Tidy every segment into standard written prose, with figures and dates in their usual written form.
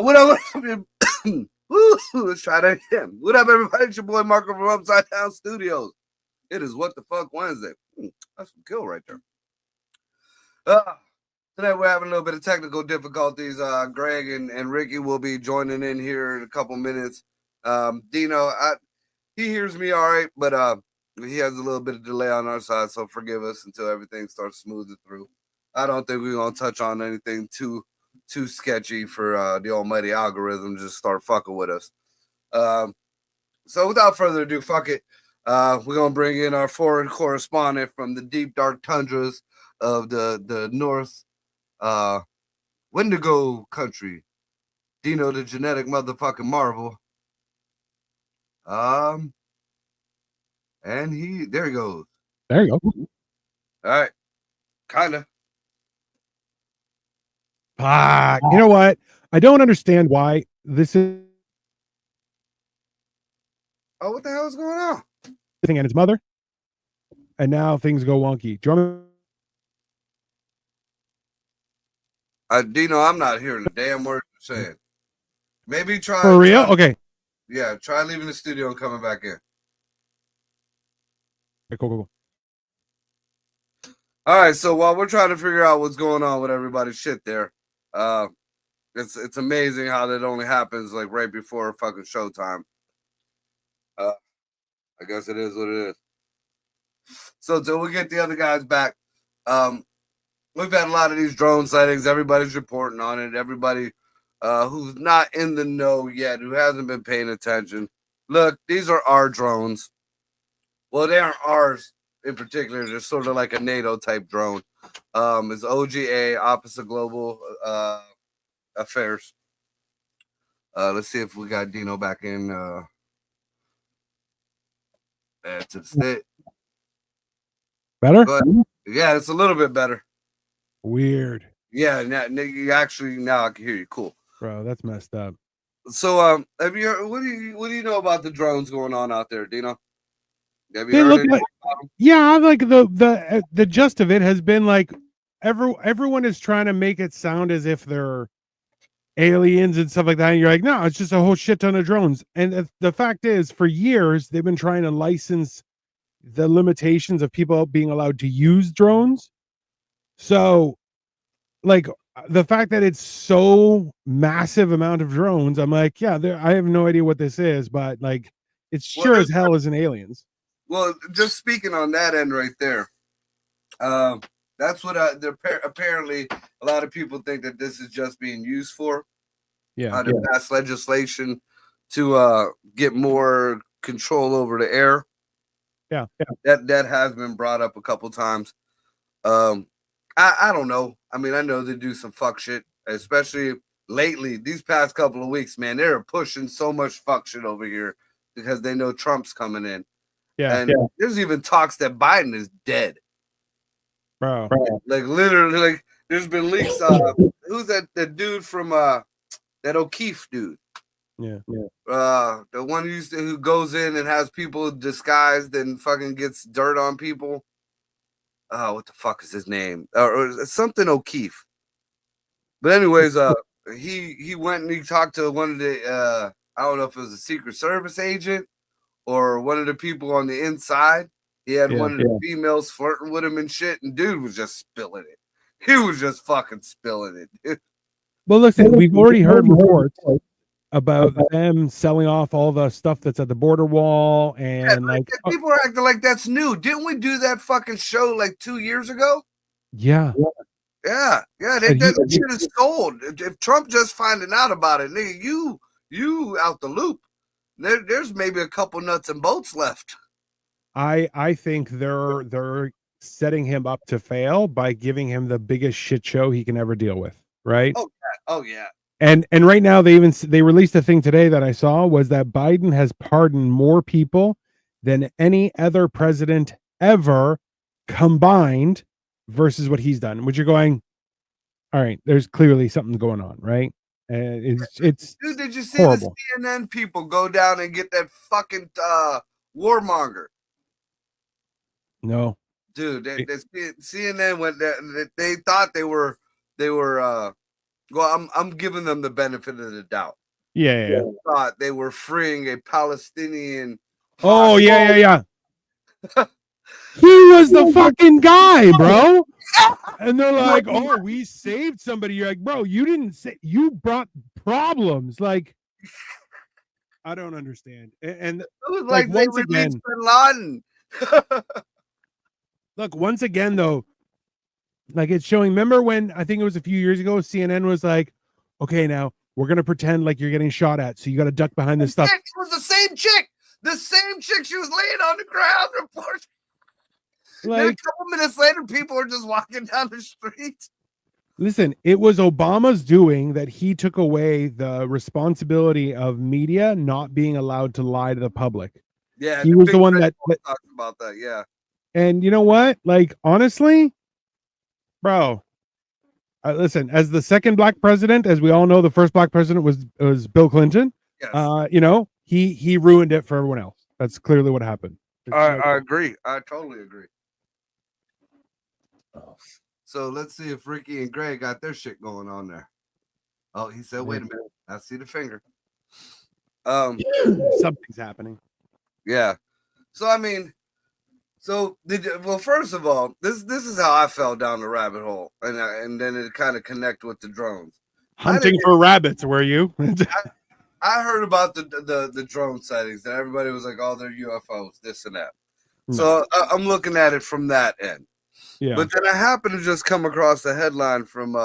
What up? Let's try that again. What up, everybody? It's your boy Marco from Upside Down Studios. It is What the Fuck Wednesday. That's some kill right there. Today we're having a little bit of technical difficulties. Greg and Ricky will be joining in here in a couple minutes. Dino, he hears me all right, but he has a little bit of delay on our side, so forgive us until everything starts smoothing through. I don't think we're gonna touch on anything too sketchy for the almighty algorithm just start fucking with us. So without further ado, fuck it. We're gonna bring in our foreign correspondent from the deep dark tundras of the North Wendigo country, Dino the genetic motherfucking marvel. And there he goes. There you go. All right. Kinda. You know what? I don't understand why this is. Oh, what the hell is going on? And his mother, and now things go wonky. Do you want me? Dino, I'm not hearing a damn word you're saying. Maybe try For real? Okay. Yeah, try leaving the studio and coming back in. Okay, cool. All right, so while we're trying to figure out what's going on with everybody's shit there, it's amazing how that only happens like right before fucking showtime. I guess it is what it is. So until we get the other guys back, we've had a lot of these drone sightings. Everybody's reporting on it. Everybody who's not in the know yet, who hasn't been paying attention. Look, these are our drones. Well, they aren't ours in particular. They're sort of like a NATO type drone. It's OGA, Office of Global Affairs. Let's see if we got Dino back in to the state. Better? But yeah, it's a little bit better. Weird. Yeah, now I can hear you. Cool, bro. That's messed up. So, have you heard, what do you know about the drones going on out there, Dino? Have you heard anything about them? Yeah, like the gist of it has been like everyone is trying to make it sound as if they're aliens and stuff like that, and you're like, no, it's just a whole shit ton of drones. And the fact is, for years they've been trying to license the limitations of people being allowed to use drones. So like the fact that it's so massive amount of drones, I'm like, yeah, I have no idea what this is, but like it's sure as hell isn't aliens. Well, just speaking on that end right there, that's what apparently a lot of people think that this is just being used for. Yeah, to pass legislation to get more control over the air. Yeah. That has been brought up a couple times. I don't know. I mean, I know they do some fuck shit, especially lately. These past couple of weeks, man, they're pushing so much fuck shit over here because they know Trump's coming in. And there's even talks that Biden is dead. Bro. Like literally, like there's been leaks. Who's that dude from that O'Keefe dude? Yeah. The one who goes in and has people disguised and fucking gets dirt on people. What the fuck is his name? Or something O'Keefe. But anyways, he went and he talked to one of the I don't know if it was a Secret Service agent or one of the people on the inside. He had one of the females flirting with him and shit, and dude was just spilling it. He was just fucking spilling it. Well, listen, we've already heard reports about them selling off all the stuff that's at the border wall, and like people are acting like that's new. Didn't we do that fucking show like 2 years ago? Yeah. That shit is sold. If Trump just finding out about it, nigga, you out the loop. There's maybe a couple nuts and bolts left. I think they're setting him up to fail by giving him the biggest shit show he can ever deal with, right? Oh yeah. And right now they released a thing today that I saw was that Biden has pardoned more people than any other president ever combined versus what he's done. Which you're going, all right, there's clearly something going on, right? It's Dude, did you see horrible. the CNN people go down and get that fucking warmonger? No, Dude, CNN went there. They thought they were well, I'm giving them the benefit of the doubt. yeah. They thought they were freeing a Palestinian. Oh yeah. He was the fucking guy, bro. And they're like, "Oh, we saved somebody." You're like, "Bro, you didn't say. You brought problems." Like, I don't understand. And it was like they once released again, Bin Laden. look, once again though, like it's showing. Remember when I think it was a few years ago, CNN was like, "Okay, now we're gonna pretend like you're getting shot at, so you got to duck behind this stuff." It was the same chick. The same chick. She was laying on the ground. Then a Like, couple minutes later, people are just walking down the street. listen, it was Obama's doing that he took away the responsibility of media not being allowed to lie to the public. Yeah, He was the one that talks about that. Yeah. and you know what? Like, honestly, bro, listen, as the second black president, as we all know, the first black president was Bill Clinton. Yes. You know, he ruined it for everyone else. That's clearly what happened. I agree. I totally agree. So let's see if Ricky and Greg got their shit going on there. Oh, he said, "Wait a minute, I see the finger." Something's happening. Yeah. So I mean, well, first of all, this is how I fell down the rabbit hole, and then it kind of connect with the drones. Hunting for rabbits, were you? I heard about the drone sightings, and everybody was like, "Oh, they're UFOs, this and that." No. So I'm looking at it from that end. Yeah. But then I happened to just come across a headline from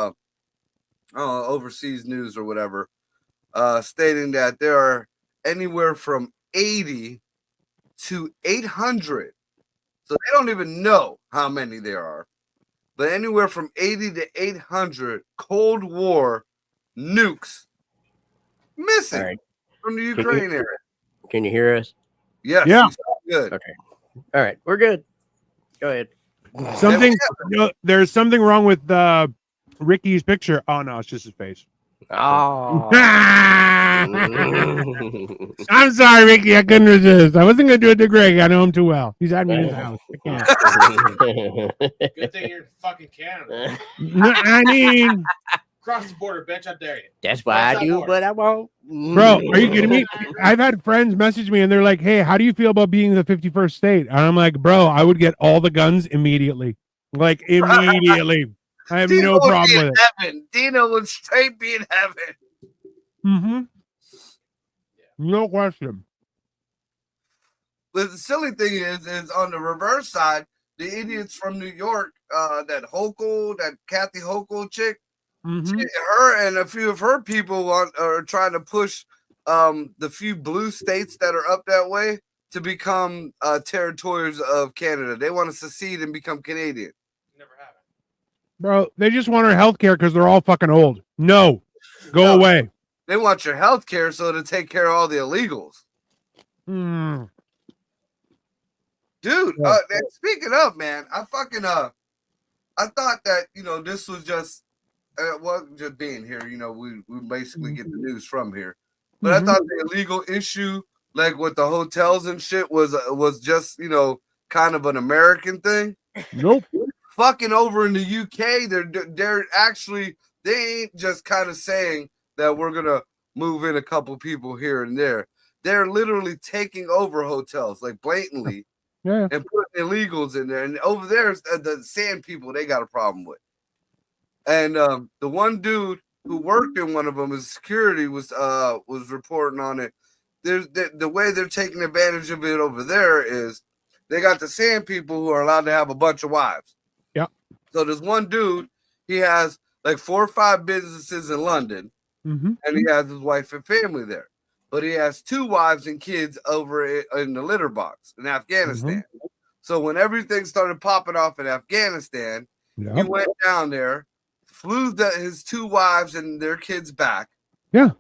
overseas news or whatever, stating that there are anywhere from 80 to 800. So they don't even know how many there are, but anywhere from 80 to 800 Cold War nukes missing from the Ukraine area. Can you hear us? Yes. Yeah. Good. Okay. All right. We're good. Go ahead. There's something wrong with Ricky's picture. Oh no, it's just his face. Oh. I'm sorry, Ricky. I couldn't resist. I wasn't gonna do it to Greg. I know him too well. He's had me in his house. I can't. Good thing you're in fucking Canada. I mean, Cross the border, bitch. I dare you. That's why I do, but I won't. Bro, are you kidding me? I've had friends message me and they're like, "Hey, how do you feel about being the 51st state?" And I'm like, "Bro, I would get all the guns immediately. Like immediately. I have no problem with it." Heaven. Dino would straight be in heaven. Mm-hmm. No question. But the silly thing is on the reverse side, the idiots from New York, that Kathy Hochul chick, her and a few of her people are trying to push the few blue states that are up that way to become territories of Canada. They want to secede and become Canadian. Never happened. Bro, they just want our health care because they're all fucking old. No. Go away. They want your health care so to take care of all the illegals. Dude, speaking of, man, I thought that, this was just just being here, we basically get the news from here. But I thought the illegal issue, like with the hotels and shit, was just, kind of an American thing. Nope. Fucking over in the UK, they're actually, they ain't just kind of saying that we're gonna move in a couple people here and there. They're literally taking over hotels, like blatantly, and putting illegals in there. And over there, the sand people they got a problem with. And the one dude who worked in one of them as security was reporting on it. There's the way they're taking advantage of it over there is they got the sand people who are allowed to have a bunch of wives. Yeah. So there's one dude, he has like 4 or 5 businesses in London, and he has his wife and family there. But he has 2 wives and kids over in the litter box in Afghanistan. So when everything started popping off in Afghanistan, he Yep. went down there, flew his 2 wives and their kids back. Yeah.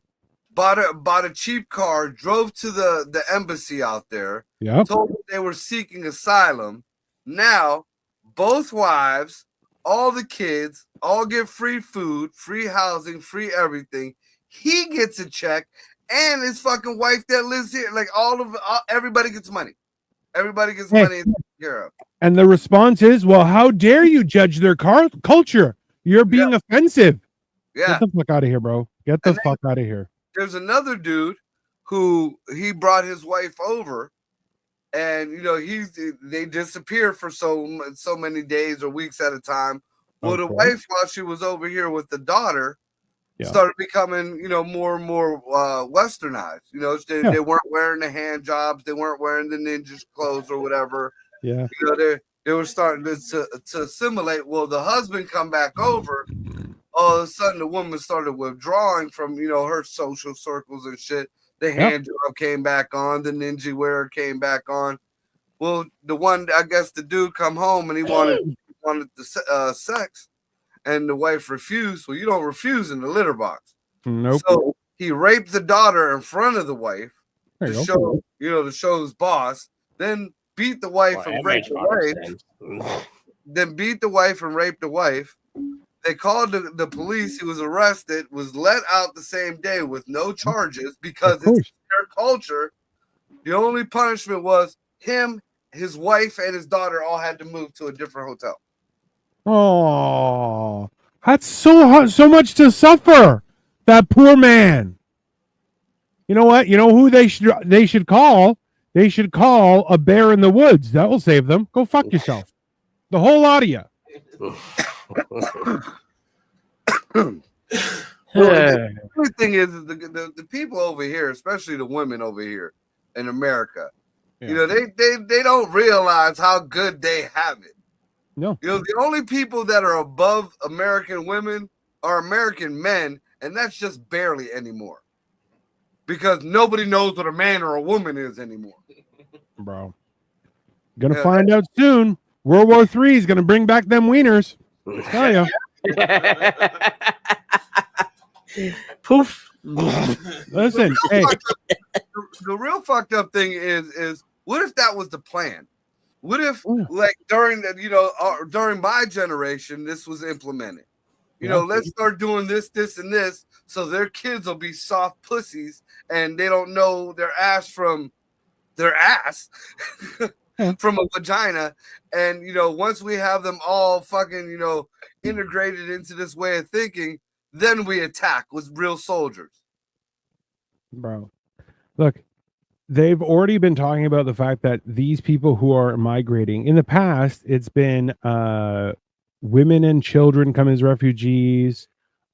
Bought a cheap car, drove to the embassy out there, Yep. told them they were seeking asylum. Now, both wives, all the kids, all get free food, free housing, free everything. He gets a check, and his fucking wife that lives here. Like everybody gets money. Everybody gets Hey. money taken care of. And the response is, well, how dare you judge their culture? You're being offensive. Yeah. Get the fuck out of here, bro. Get the And fuck out of here. There's another dude who he brought his wife over, and they disappear for so many days or weeks at a time. Well, the wife, while she was over here with the daughter, started becoming more and more westernized. They weren't wearing the hand jobs, they weren't wearing the ninja clothes or whatever. Yeah. They were starting to assimilate. Well, the husband come back over. All of a sudden, the woman started withdrawing from her social circles and shit. The hand job came back on. The ninja wear came back on. Well, I guess the dude come home and he wanted the sex, and the wife refused. Well, you don't refuse in the litter box. Nope. So he raped the daughter in front of the wife to show his boss. Then beat the wife and raped the wife. Then beat the wife and raped the wife. They called the police. He was arrested, was let out the same day with no charges because it's their culture. The only punishment was him, his wife, and his daughter all had to move to a different hotel. Oh, that's so hard, so much to suffer. That poor man. You know what? You know who they should call? They should call a bear in the woods. That will save them. Go fuck yourself. The whole lot of you. The only thing is the people over here, especially the women over here in America, they don't realize how good they have it. No. The only people that are above American women are American men, and that's just barely anymore. Because nobody knows what a man or a woman is anymore. Bro. Gonna find out soon. World War III is gonna bring back them wieners. I'll tell you. Poof. Listen, hey. The real fucked up thing is what if that was the plan? What if like during my generation this was implemented? Let's start doing this, and this, so their kids will be soft pussies and they don't know their ass from their ass from a vagina. And once we have them all fucking integrated into this way of thinking, then we attack with real soldiers. Bro, look, they've already been talking about the fact that these people who are migrating in the past, it's been women and children come as refugees,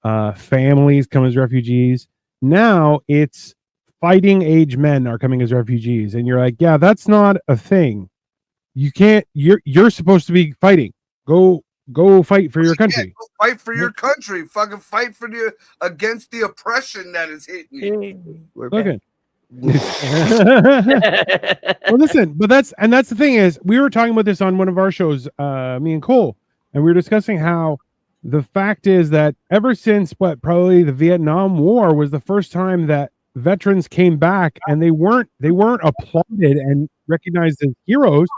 families come as refugees. Now it's fighting age men are coming as refugees, and you're like, yeah, that's not a thing. You can't. You're supposed to be fighting. Go fight for your country. Go fight for your country. Fucking fight for against the oppression that is hitting you. Look. Well, listen, but that's the thing is, we were talking about this on one of our shows, me and Cole, and we were discussing how the fact is that ever since probably the Vietnam War was the first time that veterans came back, and they weren't applauded and recognized as heroes.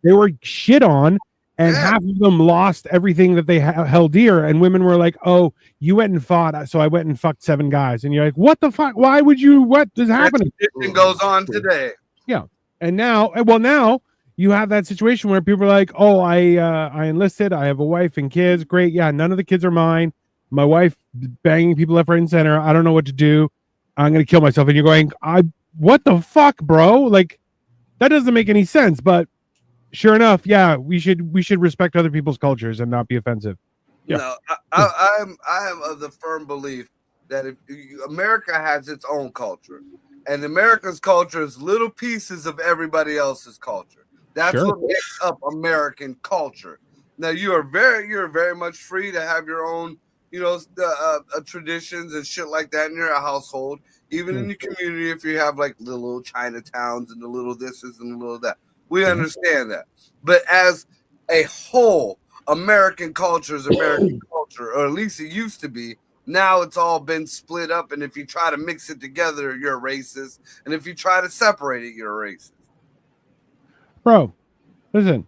They were shit on, and half of them lost everything that they held dear. And women were like, "Oh, you went and fought, so I went and fucked 7 guys." And you're like, "What the fuck? Why would you? What is happening?" It goes on today. Yeah, and now you have that situation where people are like, "Oh, I enlisted. I have a wife and kids. Great, yeah. None of the kids are mine. My wife banging people left, right, and center. I don't know what to do. I'm gonna kill myself." And you're going, what the fuck, bro? Like, that doesn't make any sense. But sure enough, yeah, we should respect other people's cultures and not be offensive. Yeah. No, I am of the firm belief that if America has its own culture, and America's culture is little pieces of everybody else's culture. That's what makes up American culture. Now you're very much free to have your own, traditions and shit like that in your household, even in your community. If you have like the little Chinatowns and the little thises and the little that, We understand that. But as a whole, American culture is American culture, or at least it used to be. Now it's all been split up, and if you try to mix it together, you're a racist. And if you try to separate it, you're a racist. Bro, listen.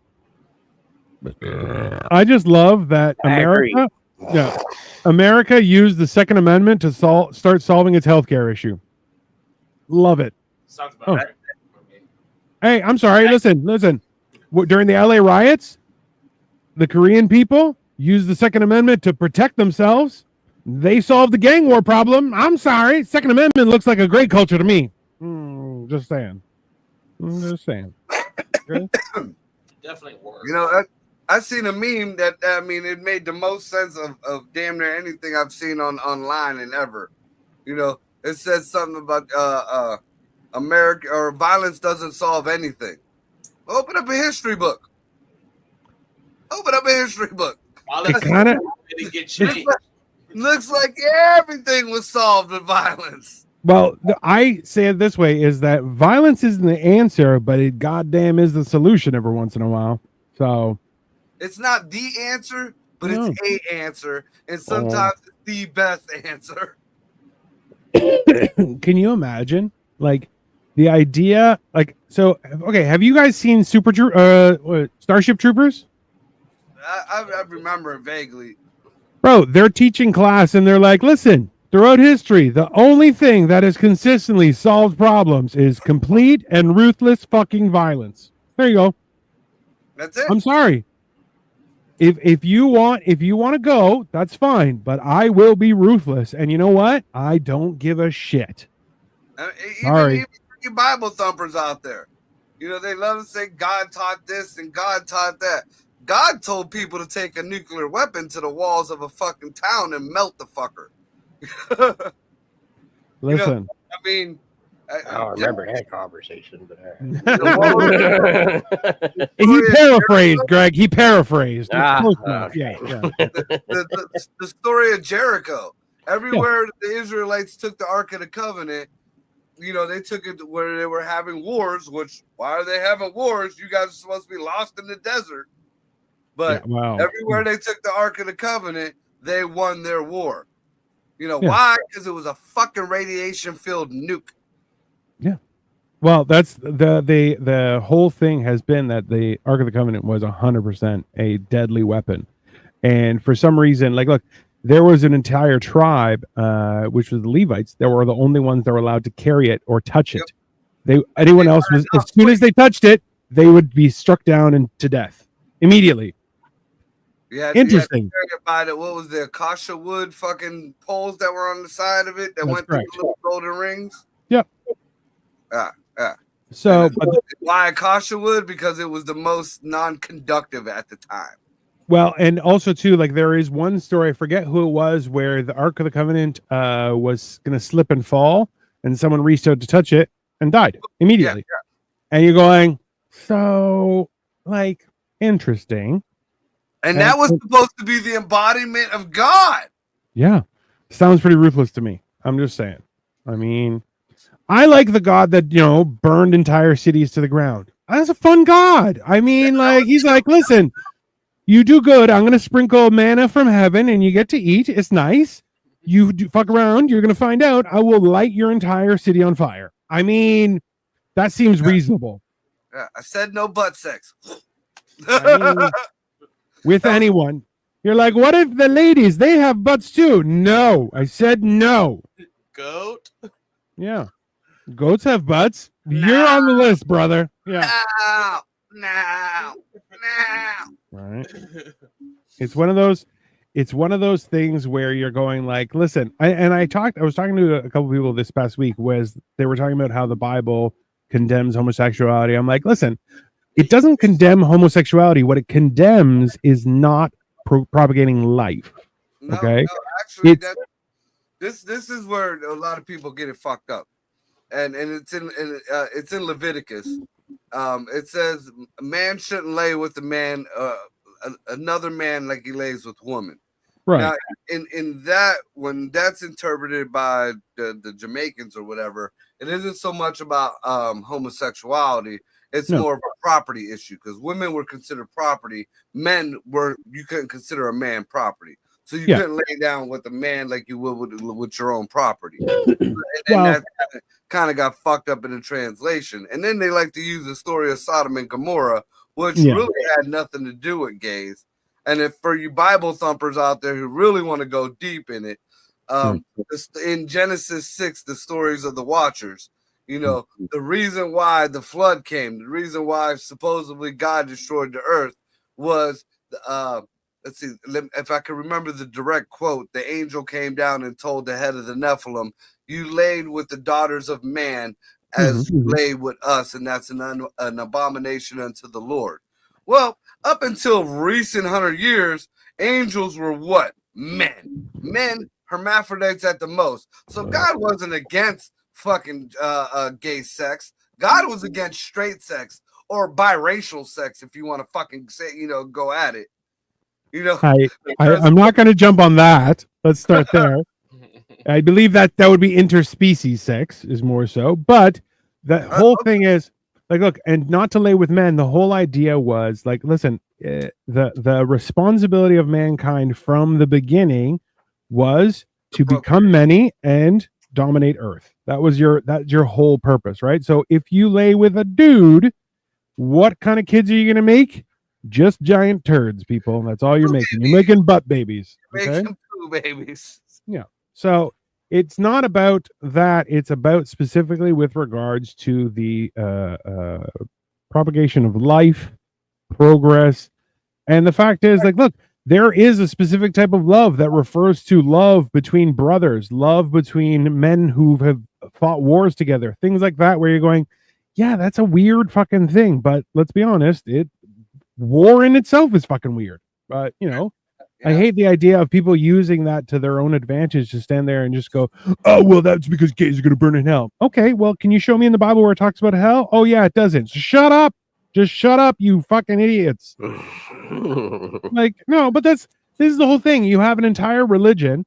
I just love that I agree. America used the Second Amendment to start solving its healthcare issue. Love it. Sounds about Oh. right. Hey, I'm sorry. Listen. During the LA riots, the Korean people used the Second Amendment to protect themselves. They solved the gang war problem. I'm sorry. Second Amendment looks like a great culture to me. Just saying. Okay? Definitely worse. You know, I seen a meme that it made the most sense of damn near anything I've seen online and ever. You know, it says something about America or violence doesn't solve anything. Open up a history book. It kind of didn't get changed. Looks like everything was solved with violence. Well, I say it this way: is that violence isn't the answer, but it goddamn is the solution every once in a while. So it's not the answer, but No. it's a answer, and sometimes it's the best answer. Can you imagine, like, the idea, like, so? Okay, have you guys seen Starship Troopers? I remember it vaguely. Bro, they're teaching class and they're like, listen, throughout history, the only thing that has consistently solved problems is complete and ruthless fucking violence. There you go. That's it. I'm sorry. If you want to go, that's fine, but I will be ruthless. And you know what? I don't give a shit. Even your Bible thumpers out there, you know, they love to say God taught this and God taught that. God told people to take a nuclear weapon to the walls of a fucking town and melt the fucker. Listen. I mean, I don't remember that conversation, but he paraphrased, Greg. He paraphrased. Okay. The story of Jericho. Everywhere the Israelites took the Ark of the Covenant, you know, they took it to where they were having wars. Which, why are they having wars? You guys are supposed to be lost in the desert. But everywhere they took the Ark of the Covenant, they won their war. You know why? Because it was a fucking radiation-filled nuke. Yeah. Well, that's the whole thing has been that the Ark of the Covenant was 100% a deadly weapon, and for some reason, like, look, there was an entire tribe, which was the Levites, that were the only ones that were allowed to carry it or touch it. Anyone else was, as soon as they touched it, they would be struck down and to death immediately. Interesting. What was the Akasha wood fucking poles that were on the side of it that went through the little golden rings? Yep. So why Akasha wood? Because it was the most non-conductive at the time. Well, and also too, like, there is one story, I forget who it was, where the Ark of the Covenant was gonna slip and fall, and someone reached out to touch it and died immediately. And you're going, so, like, interesting. And that was supposed to be the embodiment of God. Yeah. Sounds pretty ruthless to me. I'm just saying. I mean, I like the God that, you know, burned entire cities to the ground. That's a fun God. I mean, like, he's like, listen, you do good. I'm going to sprinkle manna from heaven and you get to eat. It's nice. You do fuck around. You're going to find out. I will light your entire city on fire. I mean, that seems reasonable. Yeah, I said no butt sex. I mean, with anyone. You're like, what if the ladies, they have butts too? No. I said no. Goat? Yeah. Goats have butts. You're on the list, brother. Yeah. No. Right. It's one of those things where you're going like, listen, I was talking to a couple people this past week, was they were talking about how the Bible condemns homosexuality. I'm like, listen, it doesn't condemn homosexuality. What it condemns is not propagating life. Okay. No, actually, this is where a lot of people get it fucked up, and it's in Leviticus. It says a man shouldn't lay with a man, another man, like he lays with woman. Right. Now, in that, when that's interpreted by the Jamaicans or whatever, it isn't so much about homosexuality. It's No. more of a property issue because women were considered property. Men were, you couldn't consider a man property. So you couldn't lay down with a man like you would with your own property. And that kind of got fucked up in the translation. And then they like to use the story of Sodom and Gomorrah, which really had nothing to do with gays. And if for you Bible thumpers out there who really want to go deep in it, in Genesis 6, the stories of the Watchers, you know, the reason why the flood came, the reason why supposedly God destroyed the earth was, let's see, if I can remember the direct quote, the angel came down and told the head of the Nephilim, you laid with the daughters of man as you laid with us, and that's an abomination unto the Lord. Well, up until recent 100 years, angels were what? Men. Men, hermaphrodites at the most. So God wasn't against fucking gay sex. God was against straight sex or biracial sex, if you want to fucking say, you know, go at it. You know, I'm not going to jump on that. Let's start there. I believe that would be interspecies sex is more so, but the whole thing is like, look, and not to lay with men. The whole idea was like, listen, the responsibility of mankind from the beginning was to become many and dominate Earth. That's your whole purpose, right? So if you lay with a dude, what kind of kids are you going to make? Just giant turds, people. That's all you're making. You're making butt babies. Okay? Making poo babies. Yeah. So it's not about that. It's about specifically with regards to the propagation of life, progress. And the fact is, like, look, there is a specific type of love that refers to love between brothers, love between men who have fought wars together, things like that, where you're going, yeah, that's a weird fucking thing. But let's be honest, war in itself is fucking weird. But, you know, I hate the idea of people using that to their own advantage to stand there and just go, oh, well, that's because gays are going to burn in hell. Okay, well, can you show me in the Bible where it talks about hell? Oh, yeah, it doesn't. So shut up. Just shut up, you fucking idiots. Like, no, but this is the whole thing. You have an entire religion,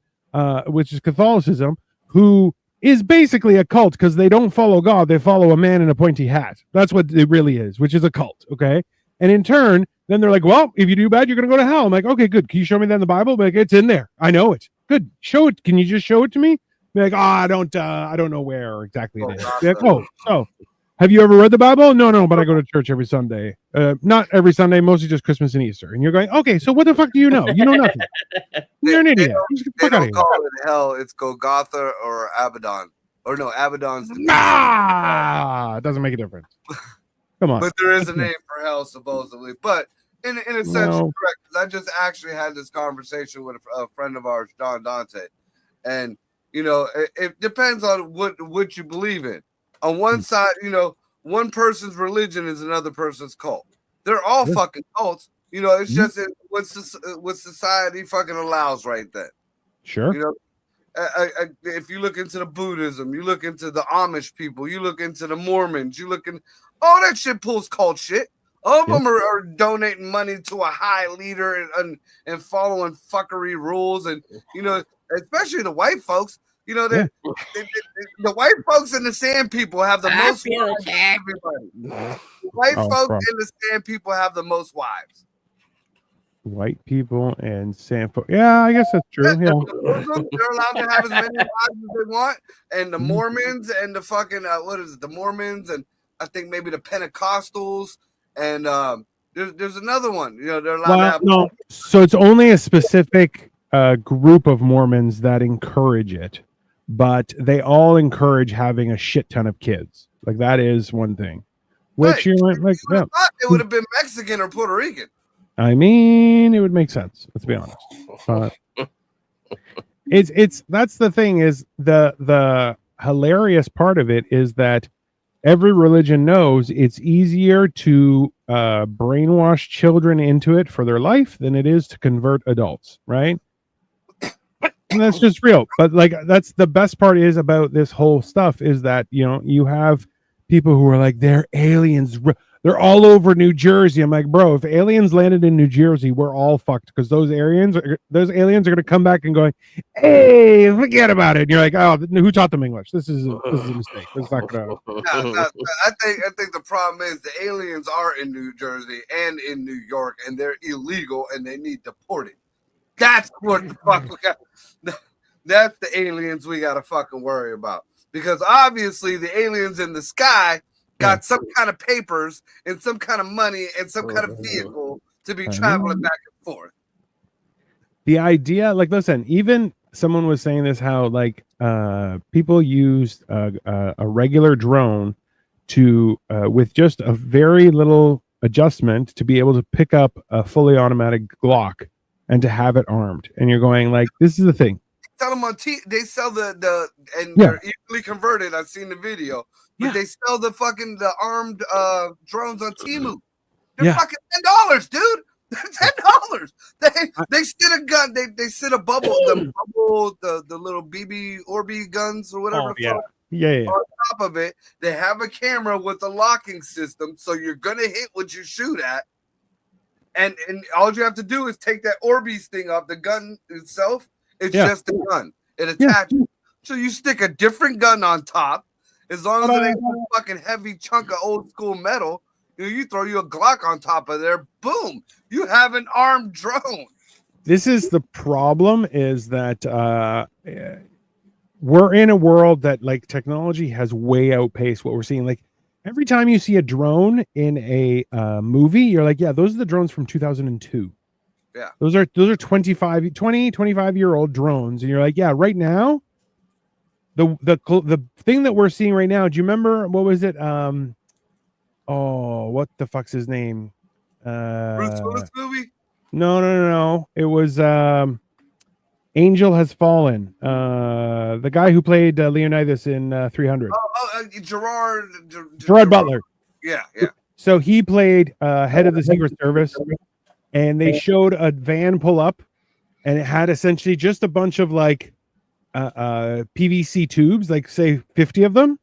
which is Catholicism, who is basically a cult because they don't follow God. They follow a man in a pointy hat. That's what it really is, which is a cult, okay? And in turn, then they're like, well, if you do bad, you're going to go to hell. I'm like, okay, good. Can you show me that in the Bible? Like, it's in there. I know it. Good. Show it. Can you just show it to me? Be like, I don't know where exactly it is. Like, so have you ever read the Bible? No, but I go to church every Sunday. Not every Sunday, mostly just Christmas and Easter. And you're going, okay, so what the fuck do you know? You know nothing. You're an idiot. They don't call it hell. It's Golgotha or Abaddon. Or no, Abaddon's the it doesn't make a difference. Come on. But there is a name for hell, supposedly. But in a sense, you're correct. I just actually had this conversation with a friend of ours, John Dante. And, you know, it depends on what you believe in. On one side, you know, one person's religion is another person's cult. They're all fucking cults. You know, it's just what society fucking allows right then. Sure. You know, if you look into the Buddhism, you look into the Amish people, you look into the Mormons, you look in all that shit pulls cult shit. All of them are donating money to a high leader and following fuckery rules. And, you know, especially the white folks, you know, the white folks and the sand people have the most wives. Everybody. The white folks and the sand people have the most wives. White people and sand folk. Yeah, I guess that's true. Yeah. They're allowed to have as many wives as they want. And the Mormons and the fucking, the Mormons and I think maybe the Pentecostals. And there's another one. You know, they're allowed to have. No, so it's only a specific group of Mormons that encourage it. But they all encourage having a shit ton of kids. Like that is one thing. Which you're like, yeah. It would have been Mexican or Puerto Rican. I mean, it would make sense. Let's be honest. But it's that's the thing is the hilarious part of it is that every religion knows it's easier to brainwash children into it for their life than it is to convert adults, right? And that's just real. But like that's the best part is about this whole stuff is that, you know, you have people who are like, they're aliens. They're all over New Jersey. I'm like, bro, if aliens landed in New Jersey, we're all fucked because those aliens are going to come back and going, hey, forget about it. And you're like, oh, who taught them English? This is a mistake. This is not going to. I think the problem is the aliens are in New Jersey and in New York, and they're illegal, and they need deported. That's what the fuck we got. That's the aliens we got to fucking worry about, because obviously the aliens in the sky got some kind of papers and some kind of money and some kind of vehicle to be traveling back and forth. The idea, like, listen, even someone was saying this, how like people used a regular drone to with just a very little adjustment to be able to pick up a fully automatic Glock and to have it armed. And you're going like, this is the thing. Tell them on they sell and they're easily converted. I've seen the video, but they sell the armed drones on Temu. They're fucking $10, dude. They're $10. They sit a gun. They sit a bubble. The little BB Orbi guns or whatever. On top of it, they have a camera with a locking system, so you're gonna hit what you shoot at. And all you have to do is take that Orbeez thing off. The gun itself, it's just a gun. It attaches. So you stick a different gun on top. As long as it ain't a fucking heavy chunk of old school metal, you throw you a Glock on top of there. Boom! You have an armed drone. This is the problem: is that we're in a world that like technology has way outpaced what we're seeing. Like, every time you see a drone in a movie, you're like, yeah, those are the drones from 2002. Yeah. Those are 25-year-old drones. And you're like, yeah, right now, the thing that we're seeing right now, do you remember, what was it? What the fuck's his name? Bruce Willis movie? No. It was Angel Has Fallen. The guy who played Leonidas in 300. Gerard Butler. Yeah. So he played head of the Secret Service, and they showed a van pull up, and it had essentially just a bunch of like PVC tubes, like say 50 of them,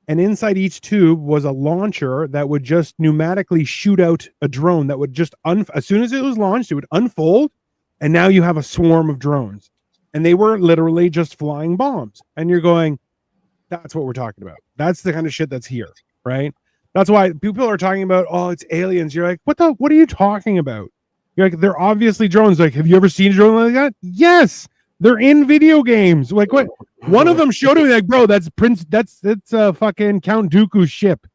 and inside each tube was a launcher that would just pneumatically shoot out a drone that would just as soon as it was launched, it would unfold, and now you have a swarm of drones, and they were literally just flying bombs. And you're going, that's what we're talking about. That's the kind of shit that's here, right? That's why people are talking about, oh, it's aliens. You're like, what are you talking about? You're like, they're obviously drones. Like, have you ever seen a drone like that? Yes, they're in video games. Like, what? One of them showed me, like, bro, that's fucking Count Dooku's ship.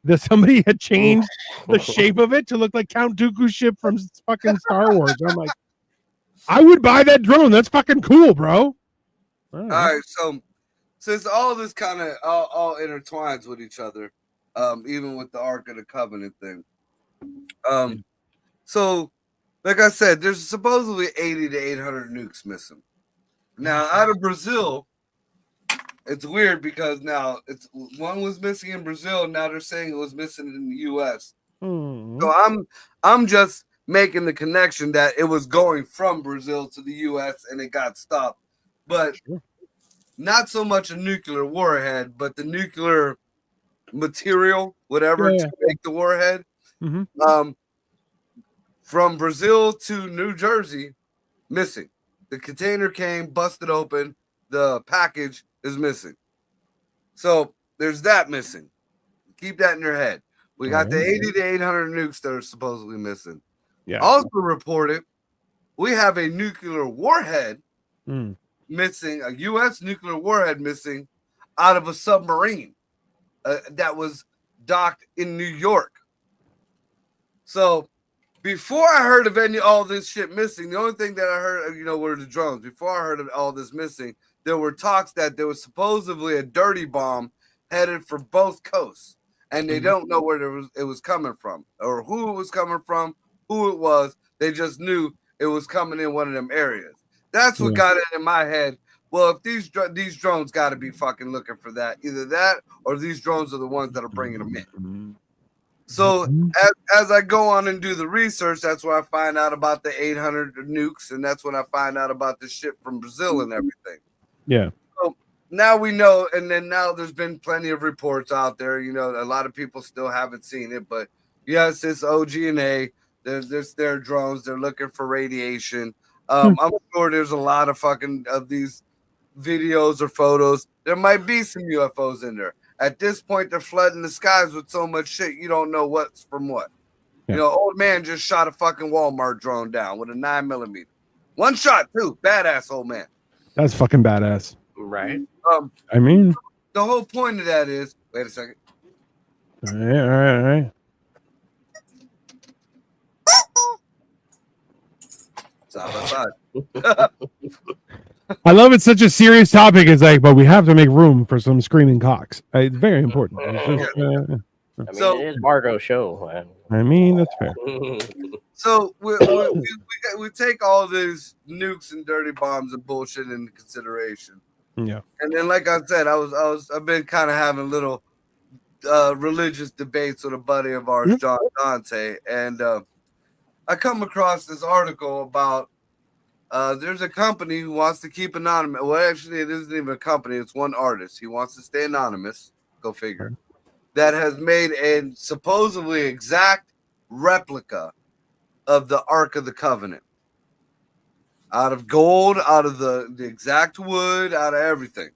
That somebody had changed the shape of it to look like Count Dooku's ship from fucking Star Wars. And I'm like, I would buy that drone. That's fucking cool, bro. All right, so since all this kind of all intertwines with each other, even with the Ark of the Covenant thing. So, like I said, there's supposedly 80 to 800 nukes missing. Now, out of Brazil, it's weird because now one was missing in Brazil. Now they're saying it was missing in the U.S. So I'm just making the connection that it was going from Brazil to the U.S. and it got stopped, but not so much a nuclear warhead, but the nuclear material, whatever, to make the warhead. From Brazil to New Jersey, missing. The container came, busted open. The package is missing. So there's that missing. Keep that in your head. We got the 80 to 800 nukes that are supposedly missing. Yeah. Also reported, we have a nuclear warhead missing, a U.S. nuclear warhead missing out of a submarine that was docked in New York. So before I heard of all this shit missing, the only thing that I heard, were the drones. Before I heard of all this missing, there were talks that there was supposedly a dirty bomb headed for both coasts, and they don't know where it was coming from or who it was coming from, who it was. They just knew it was coming in one of them areas. That's what got it in my head. Well, if these drones got to be fucking looking for that, either that or these drones are the ones that are bringing them in. So as I go on and do the research, that's where I find out about the 800 nukes, and that's when I find out about the shit from Brazil and everything. Yeah. So now we know, and then now there's been plenty of reports out there. A lot of people still haven't seen it, but Yes, it's OG&A. There's their drones. They're looking for radiation. Hmm. I'm sure there's a lot of fucking of these videos or photos. There might be some UFOs in there. At this point, they're flooding the skies with so much shit you don't know what's from what. Yeah. You know, old man just shot a fucking Walmart drone down with a 9mm. One shot too. Badass old man. That's fucking badass. Right. I mean, The whole point of that is, wait a second. all right. Side by side. I love it's such a serious topic. It's like, but we have to make room for some screaming cocks. It's very important. It's just, I mean, So- it is Margot's show. Man. I mean, that's fair. So we take all these nukes and dirty bombs and bullshit into consideration. Yeah. And then, like I said, I've been kind of having little religious debates with a buddy of ours, John Dante, and I come across this article about there's a company who wants to keep anonymous. Well, actually, it isn't even a company; it's one artist. He wants to stay anonymous. Go figure. That has made a supposedly exact replica of the Ark of the Covenant, out of gold, out of the exact wood, out of everything.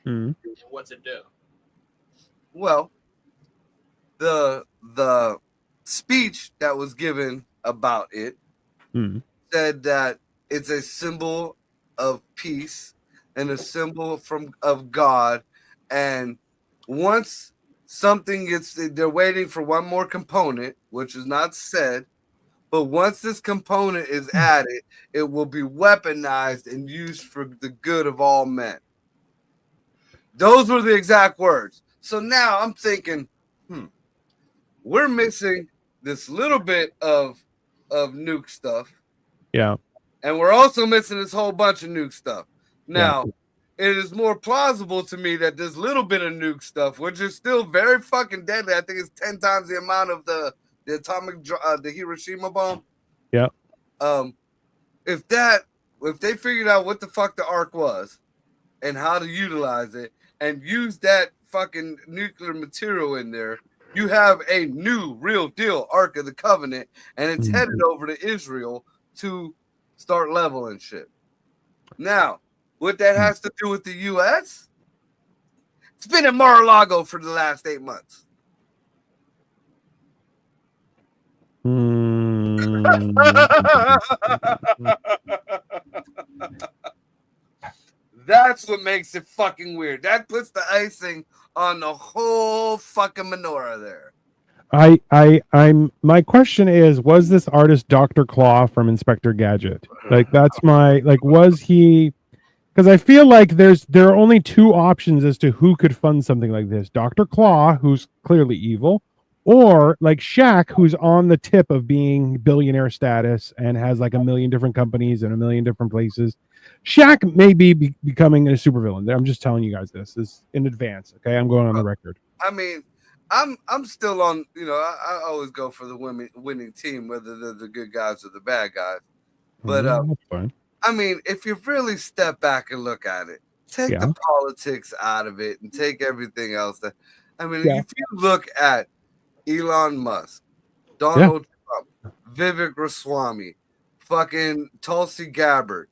Mhm. What's it do? Well, the speech that was given about it Mhm. said that it's a symbol of peace and a symbol of God. And once something gets, they're waiting for one more component, which is not said. But once this component is added, it will be weaponized and used for the good of all men. Those were the exact words. So now I'm thinking, we're missing this little bit of nuke stuff. Yeah. And we're also missing this whole bunch of nuke stuff. Now, it is more plausible to me that this little bit of nuke stuff, which is still very fucking deadly, I think it's 10 times the amount of the atomic, the Hiroshima bomb. Yeah. If they figured out what the fuck the Ark was and how to utilize it and use that fucking nuclear material in there, you have a new real deal Ark of the Covenant, and it's headed over to Israel to start leveling shit. Now, what that has to do with the U.S., it's been in Mar-a-Lago for the last 8 months. That's what makes it fucking weird. That puts the icing on the whole fucking menorah there. I'm my question is, was this artist Dr. Claw from Inspector Gadget? Like, that's my, like, was he, because I feel like there are only two options as to who could fund something like this. Dr. Claw, who's clearly evil, or like Shaq, who's on the tip of being billionaire status and has like a million different companies in a million different places. Shaq may be becoming a supervillain. I'm just telling you guys this in advance. Okay, I'm going on the record. I mean, I'm still on. You know, I always go for the winning team, whether they're the good guys or the bad guys. But That's fine. I mean, if you really step back and look at it, take the politics out of it and take everything else. I mean, if you look at Elon Musk, Donald Trump, Vivek Ramaswamy, fucking Tulsi Gabbard,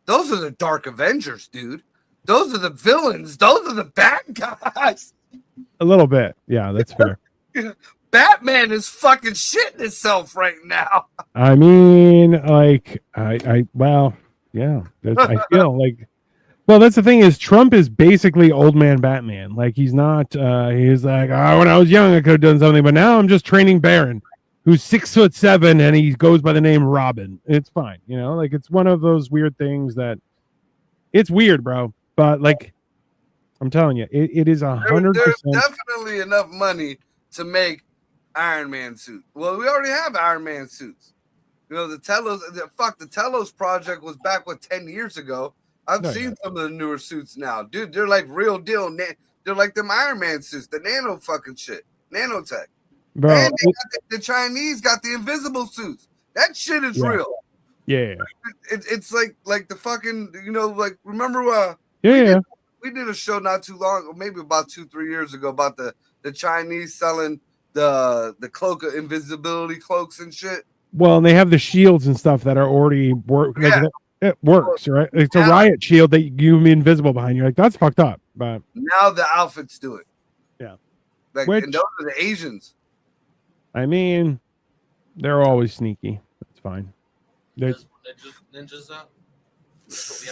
those are the Dark Avengers, dude. Those are the villains. Those are the bad guys. A little bit. Yeah, that's fair. Batman is fucking shitting itself right now. I mean, like, well, yeah, I feel like, well, that's the thing is Trump is basically old man Batman. Like, he's not, he's like, when I was young, I could have done something, but now I'm just training Baron, who's 6'7" and he goes by the name Robin. It's fine. You know, like, it's one of those weird things that it's weird, bro. But like, I'm telling you, it is 100%. There's definitely enough money to make Iron Man suit. Well, we already have Iron Man suits. You know, the Telos project was back 10 years ago. I've seen some of the newer suits now, dude. They're like real deal. They're like them Iron Man suits, the nano fucking shit, nanotech. Bro, And the Chinese got the invisible suits. That shit is real. Yeah. It's like the fucking, you know, like, remember we did a show not too long, or maybe about 2-3 years ago, about the Chinese selling the cloak of invisibility cloaks and shit. Well, and they have the shields and stuff that are already work. Like Yeah. it works, right? It's a Now- riot shield that you can be invisible behind. You're like, that's fucked up. But Now the outfits do it. Yeah. Like, Which- and those are the Asians. I mean, they're always sneaky. That's fine. There's, Ninjas out.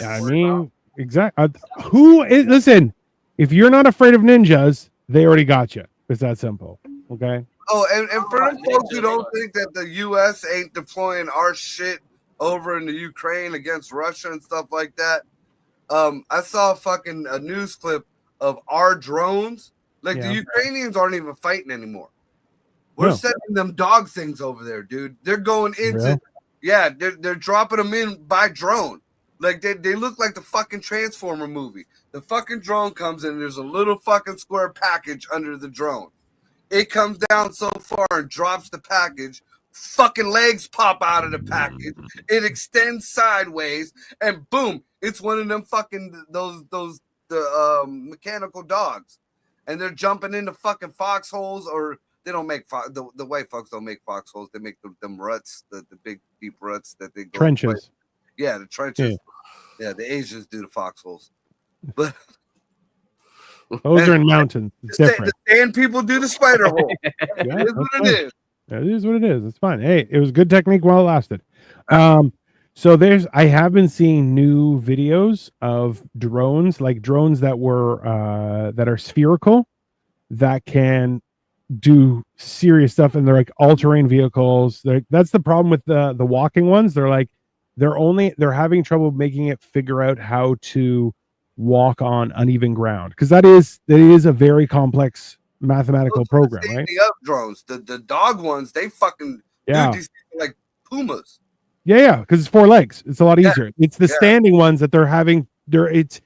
yeah, I mean, exactly. Who is? Listen, if you're not afraid of ninjas, they already got you. It's that simple. Okay. Oh, and for them folks who Ninjas. don't think that the U.S. ain't deploying our shit over in the Ukraine against Russia and stuff like that, I saw a news clip of our drones. Like the Ukrainians aren't even fighting anymore. We're sending them dog things over there, dude. They're going into, they're dropping them in by drone. Like they look like the fucking Transformer movie. The fucking drone comes in, there's a little fucking square package under the drone. It comes down so far and drops the package. Fucking legs pop out of the package. It extends sideways, and boom, it's one of them fucking those mechanical dogs, and they're jumping into fucking foxholes. Or they don't make the white folks don't make foxholes. They make them ruts, the big deep ruts that they go Trenches. Yeah, the trenches. Yeah, the Asians do the foxholes, but those are in mountains. It's different. The sand people do the spider hole. Yeah, It is what it is. It is what it is. It's fine. Hey, it was good technique while it lasted. So I have been seeing new videos of drones, like drones that were that are spherical, that can do serious stuff, and they're like all-terrain vehicles. That's the problem with the walking ones. They're having trouble making it figure out how to walk on uneven ground, because that is a very complex mathematical program, right? The up drones, the dog ones, they fucking Yeah. dude, these are like pumas. Yeah, because it's 4 legs. It's a lot easier. It's the standing ones that they're having. It's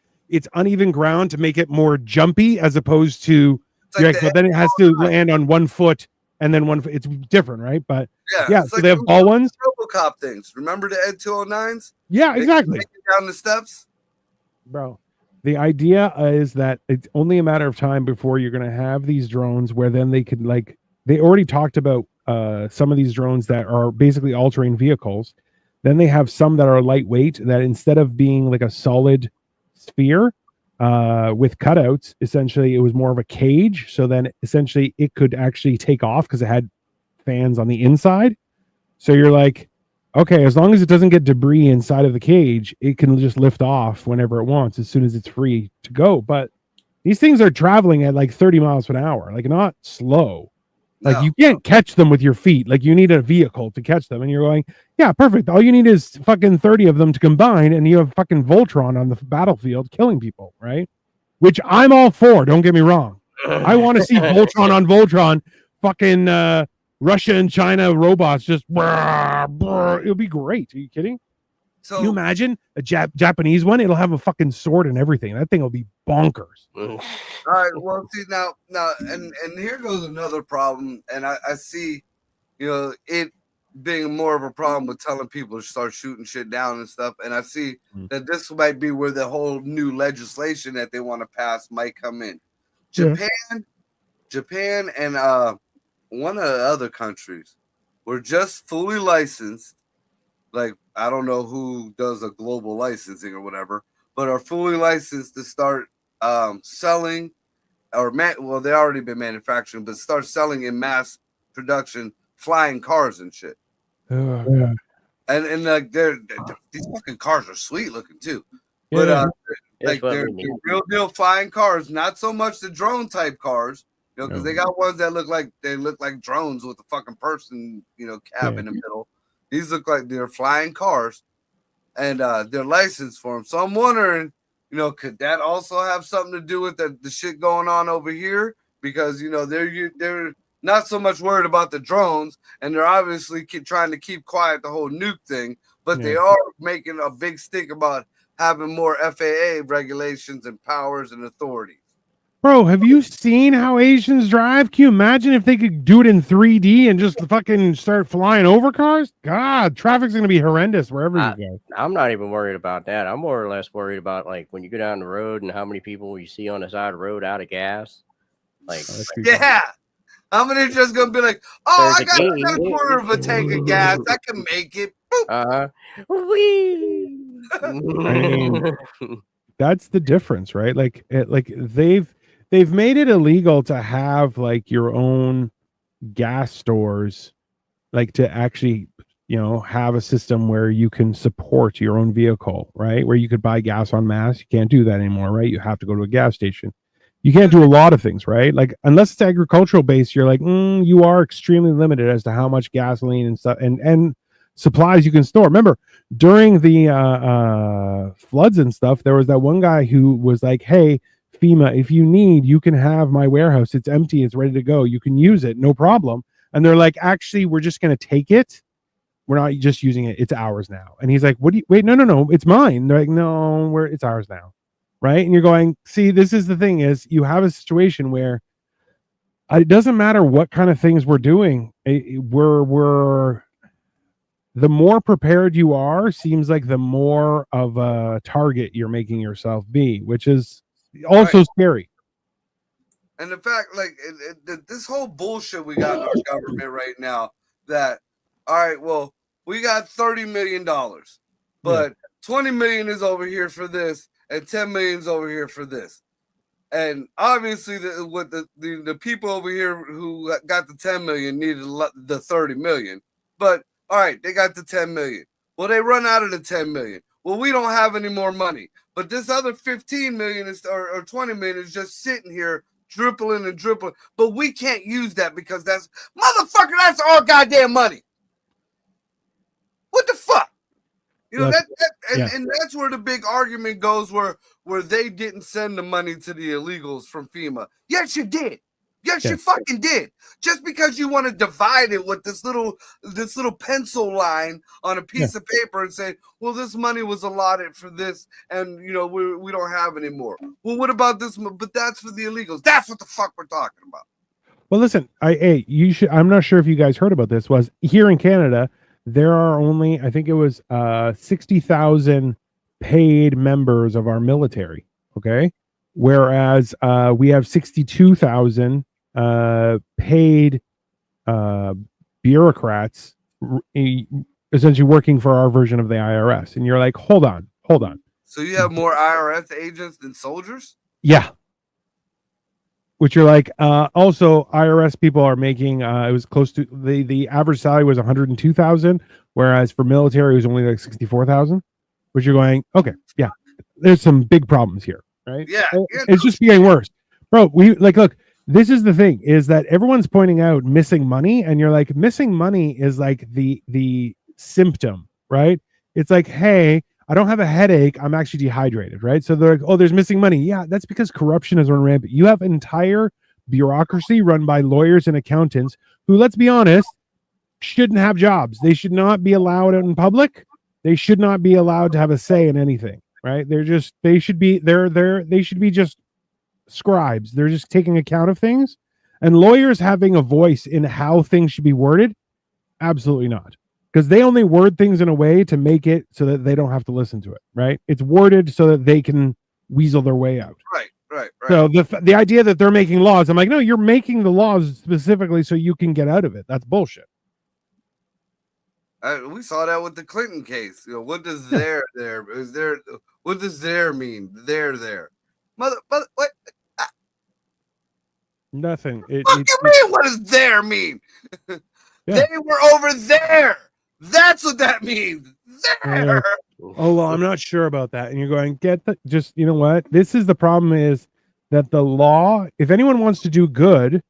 uneven ground to make it more jumpy, as opposed to but then it has to land on 1 foot and then 1 foot. It's different, right? But yeah, so they have ball ones. RoboCop things. Remember the Ed 209s? Yeah, exactly. Down the steps, bro. The idea is that it's only a matter of time before you're going to have these drones where then they could, like, they already talked about some of these drones that are basically all-terrain vehicles. Then they have some that are lightweight, that instead of being like a solid sphere with cutouts, essentially it was more of a cage. So then essentially it could actually take off because it had fans on the inside. So you're like, okay, as long as it doesn't get debris inside of the cage, it can just lift off whenever it wants, as soon as it's free to go. But these things are traveling at like 30 miles an hour, like not slow. Like you can't catch them with your feet. Like you need a vehicle to catch them. And you're going, yeah, perfect. All you need is fucking 30 of them to combine, and you have fucking Voltron on the battlefield killing people, right? Which I'm all for. Don't get me wrong. I want to see Voltron on Voltron, fucking Russia and China robots just it'll be great. Are you kidding? So can you imagine a Japanese one? It'll have a fucking sword and everything. That thing will be bonkers. all right, well, see now, and here goes another problem, and I see, it being more of a problem with telling people to start shooting shit down and stuff, and I see that this might be where the whole new legislation that they want to pass might come in. Japan, and one of the other countries were just fully licensed. Like, I don't know who does a global licensing or whatever, but are fully licensed to start selling, well, they already been manufacturing, but start selling in mass production flying cars and shit. Yeah. And like these fucking cars are sweet looking too. But like they're real deal flying cars, not so much the drone type cars, because they got ones that look like drones with a fucking person, cab in the middle. These look like they're flying cars, and they're licensed for them. So I'm wondering, could that also have something to do with the shit going on over here? Because they're not so much worried about the drones, and they're obviously trying to keep quiet the whole nuke thing, but they are making a big stink about having more FAA regulations and powers and authorities. Bro, have you seen how Asians drive? Can you imagine if they could do it in 3D and just fucking start flying over cars? God, traffic's going to be horrendous wherever you go. I'm not even worried about that. I'm more or less worried about, like, when you go down the road and how many people you see on the side of the road out of gas. Like, yeah. How many are just gonna be like, oh, I There's got, a I got a quarter of a tank of gas. I can make it. Boop. Wee. I mean, that's the difference, right? Like they've made it illegal to have like your own gas stores, like to actually, have a system where you can support your own vehicle, right? Where you could buy gas en masse. You can't do that anymore, right? You have to go to a gas station. You can't do a lot of things, right? Like unless it's agricultural based, you're like, you are extremely limited as to how much gasoline and stuff and supplies you can store. Remember, during the floods and stuff, there was that one guy who was like, hey, FEMA, if you need, you can have my warehouse. It's empty. It's ready to go. You can use it. No problem. And they're like, actually, we're just going to take it. We're not just using it. It's ours now. And he's like, what do you, wait, no. It's mine. They're like, no, it's ours now. Right. And you're going, see, this is the thing is you have a situation where it doesn't matter what kind of things we're doing. We're the more prepared you are, seems like the more of a target you're making yourself be, which is also scary. And the fact, like, this whole bullshit we got in our government right now, that, all right, well, we got $30 million, but 20 million is over here for this, and 10 million is over here for this. And obviously, the people over here who got the 10 million needed the 30 million. But, all right, they got the 10 million. Well, they run out of the 10 million. Well, we don't have any more money. But this other 15 million or 20 million is just sitting here dribbling and dribbling, but we can't use that because that's our goddamn money. What the fuck? You know, and that's where the big argument goes, where they didn't send the money to the illegals from FEMA. Yes, you did. Yes, you fucking did. Just because you want to divide it with this little pencil line on a piece of paper and say, well, this money was allotted for this, and we don't have any more. Well, what about this? But that's for the illegals. That's what the fuck we're talking about. Well, listen, I'm not sure if you guys heard about this. Was here in Canada, there are only, I think it was 60,000 paid members of our military. Okay, whereas we have 62,000 paid bureaucrats essentially working for our version of the IRS. And you're like, hold on. So you have more IRS agents than soldiers? Yeah. Which you're like, also IRS people are making, it was close to, the average salary was 102,000, whereas for military it was only like 64,000, which you're going, okay, yeah, there's some big problems here, right? Yeah. It's just getting worse. Bro, look, this is the thing, is that everyone's pointing out missing money, and you're like, missing money is like the symptom, right? It's like, hey, I don't have a headache, I'm actually dehydrated, right? So they're like, oh, there's missing money. Yeah, that's because corruption is run rampant. You have an entire bureaucracy run by lawyers and accountants who, let's be honest, shouldn't have jobs. They should not be allowed out in public. They should not be allowed to have a say in anything, right? They should be just scribes. They're just taking account of things. And lawyers having a voice in how things should be worded, absolutely not. Because they only word things in a way to make it so that they don't have to listen to it, right? It's worded so that they can weasel their way out. Right. So the idea that they're making laws, I'm like, no, you're making the laws specifically so you can get out of it. That's bullshit. We saw that with the Clinton case. What does there is there? What does there mean? There, mother. What? Nothing. What do you mean? What does there mean? They were over there. That's what that means. There. Oh, well, I'm not sure about that. And you're going, you know what? This is the problem, is that the law, if anyone wants to do good,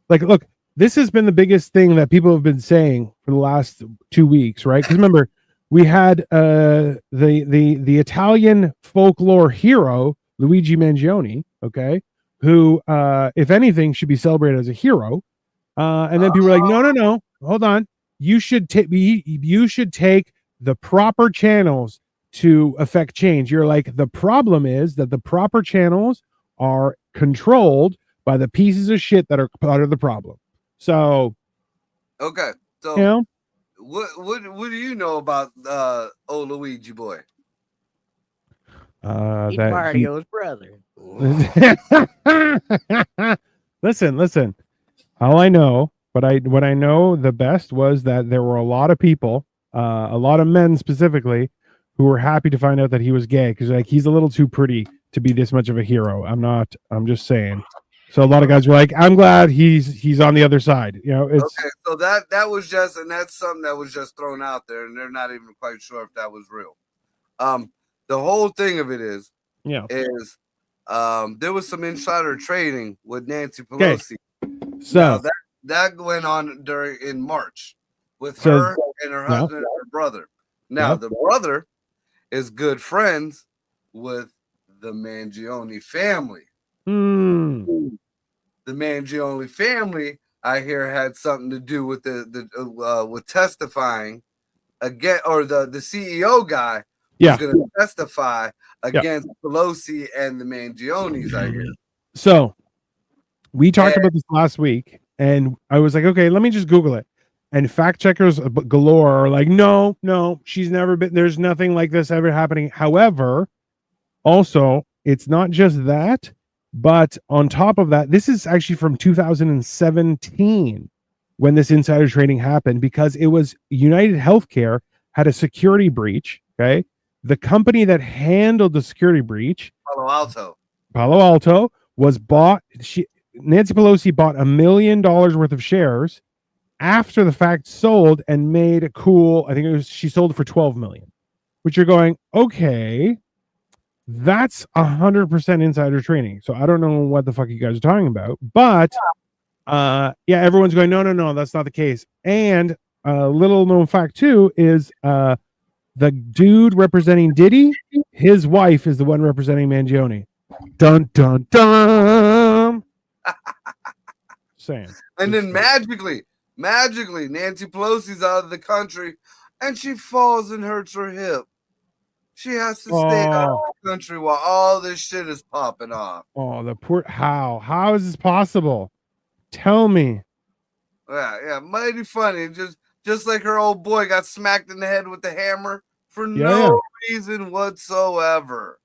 like, look, this has been the biggest thing that people have been saying for the last 2 weeks, right? Because remember, we had the Italian folklore hero, Luigi Mangione, okay, who, if anything, should be celebrated as a hero. And then people were like, no, hold on. You should take the proper channels to affect change. You're like, the problem is that the proper channels are controlled by the pieces of shit that are part of the problem. So, okay. So, what do you know about old Luigi boy? He's Mario's brother. Listen. All I know, what I know the best was that there were a lot of people, a lot of men specifically, who were happy to find out that he was gay because like he's a little too pretty to be this much of a hero. I'm not. I'm just saying. So a lot of guys were like, "I'm glad he's on the other side." You know, it's Okay, so that was just, and that's something that was just thrown out there, and they're not even quite sure if that was real. The whole thing of it is yeah. there was some insider trading with Nancy Okay. Pelosi. So Now that went on in March with So- her and her husband and her brother. Now Yeah. the brother is good friends with the Mangione family. hmm, The Mangione family, I hear, had something to do with with testifying again, or the CEO guy was yeah. going to testify against Pelosi and the Mangiones. I hear. So we talked And- about this last week, and I was like, okay, let me just Google it. And fact checkers galore are like, no, she's never been. There's nothing like this ever happening. However, also, it's not just that, but on top of that, this is actually from 2017 when this insider trading happened because it was United Healthcare had a security breach. Okay. The company that handled the security breach, Palo Alto, was bought. Nancy Pelosi bought $1 million worth of shares after the fact, sold and made a cool. I think it was she sold it for 12 million, which you're going, okay, that's 100% insider trading. So I don't know what the fuck you guys are talking about, but yeah, everyone's going, no, that's not the case. And a little known fact too is the dude representing Diddy, his wife is the one representing Mangione. Dun dun dun. Saying. And then magically, Nancy Pelosi's out of the country, and she falls and hurts her hip. She has to stay out of the country while all this shit is popping off. Oh, the poor. How is this possible? Tell me. Yeah, mighty funny. Just like her old boy got smacked in the head with the hammer for no reason whatsoever.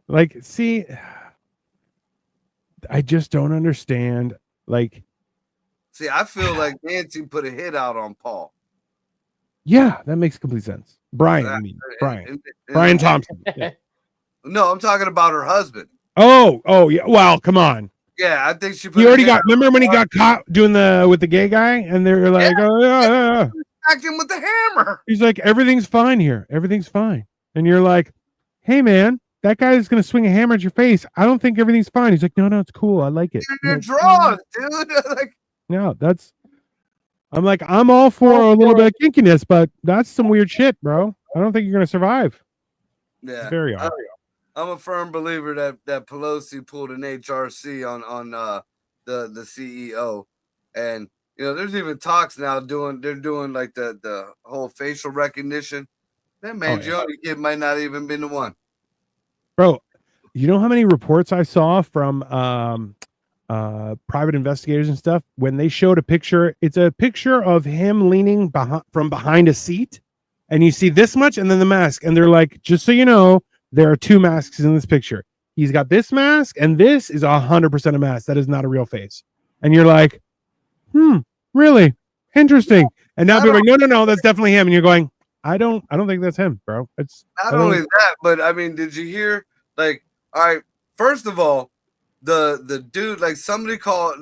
Like, see, I just don't understand. Like, see, I feel like Nancy put a hit out on Paul. Yeah, that makes complete sense. Brian Thompson. Yeah. No, I'm talking about her husband. Oh, yeah. Well, come on. Yeah, I think she. He already got. Remember when he got caught doing with the gay guy, and they were like, "Oh yeah." Acting with the hammer. He's like, "Everything's fine here. Everything's fine," and you're like, "Hey, man, that guy is gonna swing a hammer at your face. I don't think everything's fine." He's like, "No, it's cool. I like it." Your draws, dude. Like, no, that's. I'm like, I'm all for a little bit of kinkiness, but that's some weird shit, bro. I don't think you're gonna survive. Yeah, it's very odd. I'm a firm believer that Pelosi pulled an HRC on the CEO, and there's even talks now they're doing like the whole facial recognition. That Mangione kid might not even been the one. Bro, you know how many reports I saw from private investigators and stuff when they showed a picture? It's a picture of him leaning from behind a seat, and you see this much and then the mask, and they're like, just so you know, there are two masks in this picture. He's got this mask, and this is 100% a mask. That is not a real face. And you're like, really interesting. And now people are like, no, that's definitely him. And you're going, I don't think that's him, bro. It's not only that, but I mean, did you hear? Like, all right, first of all, the dude, like somebody called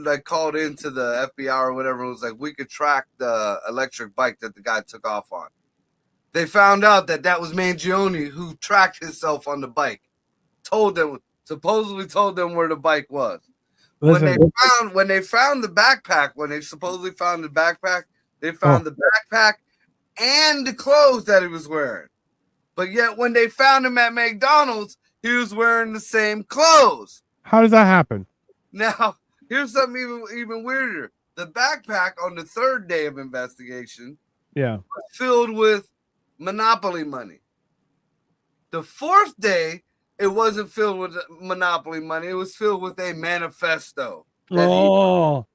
into the FBI or whatever, and was like, we could track the electric bike that the guy took off on. They found out that was Mangione who tracked himself on the bike. Supposedly told them where the bike was. Listen, when they found the backpack, they found the backpack and the clothes that he was wearing. But yet when they found him at McDonald's, he was wearing the same clothes. How does that happen? Now, here's something even weirder. The backpack on the third day of investigation was filled with Monopoly money. The fourth day, it wasn't filled with Monopoly money. It was filled with a manifesto. Bro,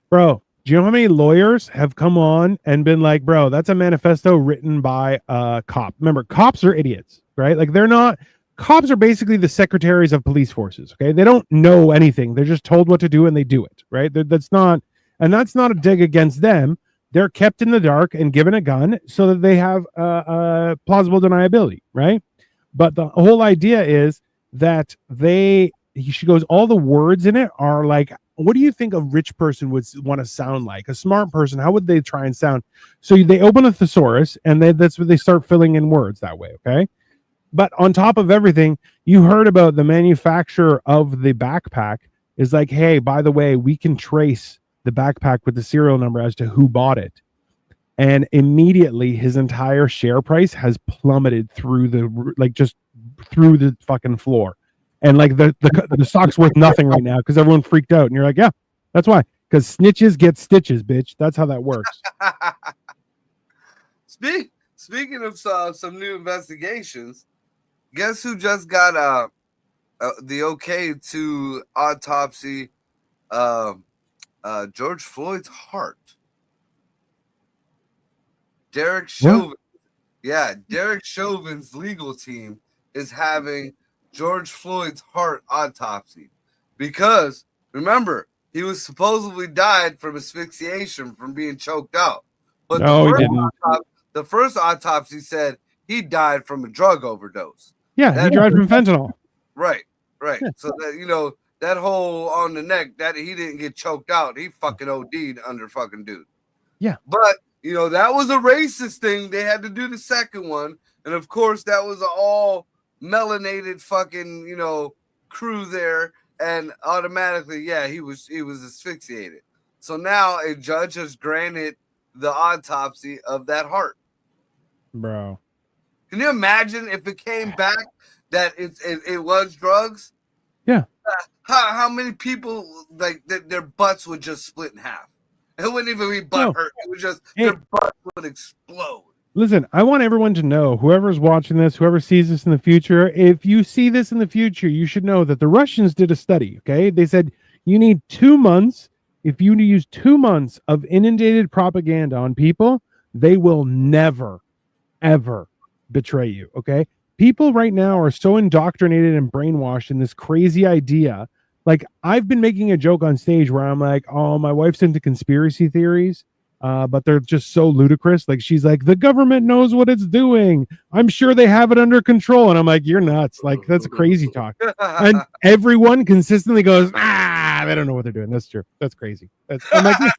do you know how many lawyers have come on and been like, bro, that's a manifesto written by a cop? Remember, cops are idiots, right? Like they're not cops are basically the secretaries of police forces. Okay, they don't know anything; they're just told what to do and they do it. Right? That's not a dig against them. They're kept in the dark and given a gun so that they have plausible deniability. Right? But the whole idea is that she goes, all the words in it are like, what do you think a rich person would want to sound like? A smart person, how would they try and sound? So they open a thesaurus and that's where they start filling in words that way. Okay. But on top of everything, you heard about the manufacturer of the backpack is like, hey, by the way, we can trace the backpack with the serial number as to who bought it. And immediately his entire share price has plummeted through just through the fucking floor. And like the stock's worth nothing right now because everyone freaked out. And you're like, yeah, that's why. Because snitches get stitches, bitch. That's how that works. Speaking of some new investigations, guess who just got the okay to autopsy George Floyd's heart? Derek Chauvin. What? Yeah, Derek Chauvin's legal team is having George Floyd's heart autopsy because remember, he was supposedly died from asphyxiation from being choked out. But no, he didn't. The first autopsy said he died from a drug overdose. Yeah, he died from fentanyl. Right. Yeah. So that that hole on the neck, that he didn't get choked out. He fucking OD'd under fucking dude. Yeah. But that was a racist thing. They had to do the second one. And of course, that was all melanated fucking, crew there. And automatically, yeah, he was asphyxiated. So now a judge has granted the autopsy of that heart. Bro. Can you imagine if it came back that it was drugs? Yeah. How many people like their butts would just split in half? It wouldn't even be butt hurt. It would just their butt would explode. Listen, I want everyone to know, whoever's watching this, whoever sees this in the future, if you see this in the future, you should know that the Russians did a study, okay? They said you need 2 months. If you use 2 months of inundated propaganda on people, they will never, ever betray you, okay? People right now are so indoctrinated and brainwashed in this crazy idea. Like, I've been making a joke on stage where I'm like, oh, my wife's into conspiracy theories. But they're just so ludicrous. Like, she's like, the government knows what it's doing. I'm sure they have it under control. And I'm like, you're nuts. Like, that's crazy talk. And everyone consistently goes, they don't know what they're doing. That's true. That's crazy. I'm like, yeah,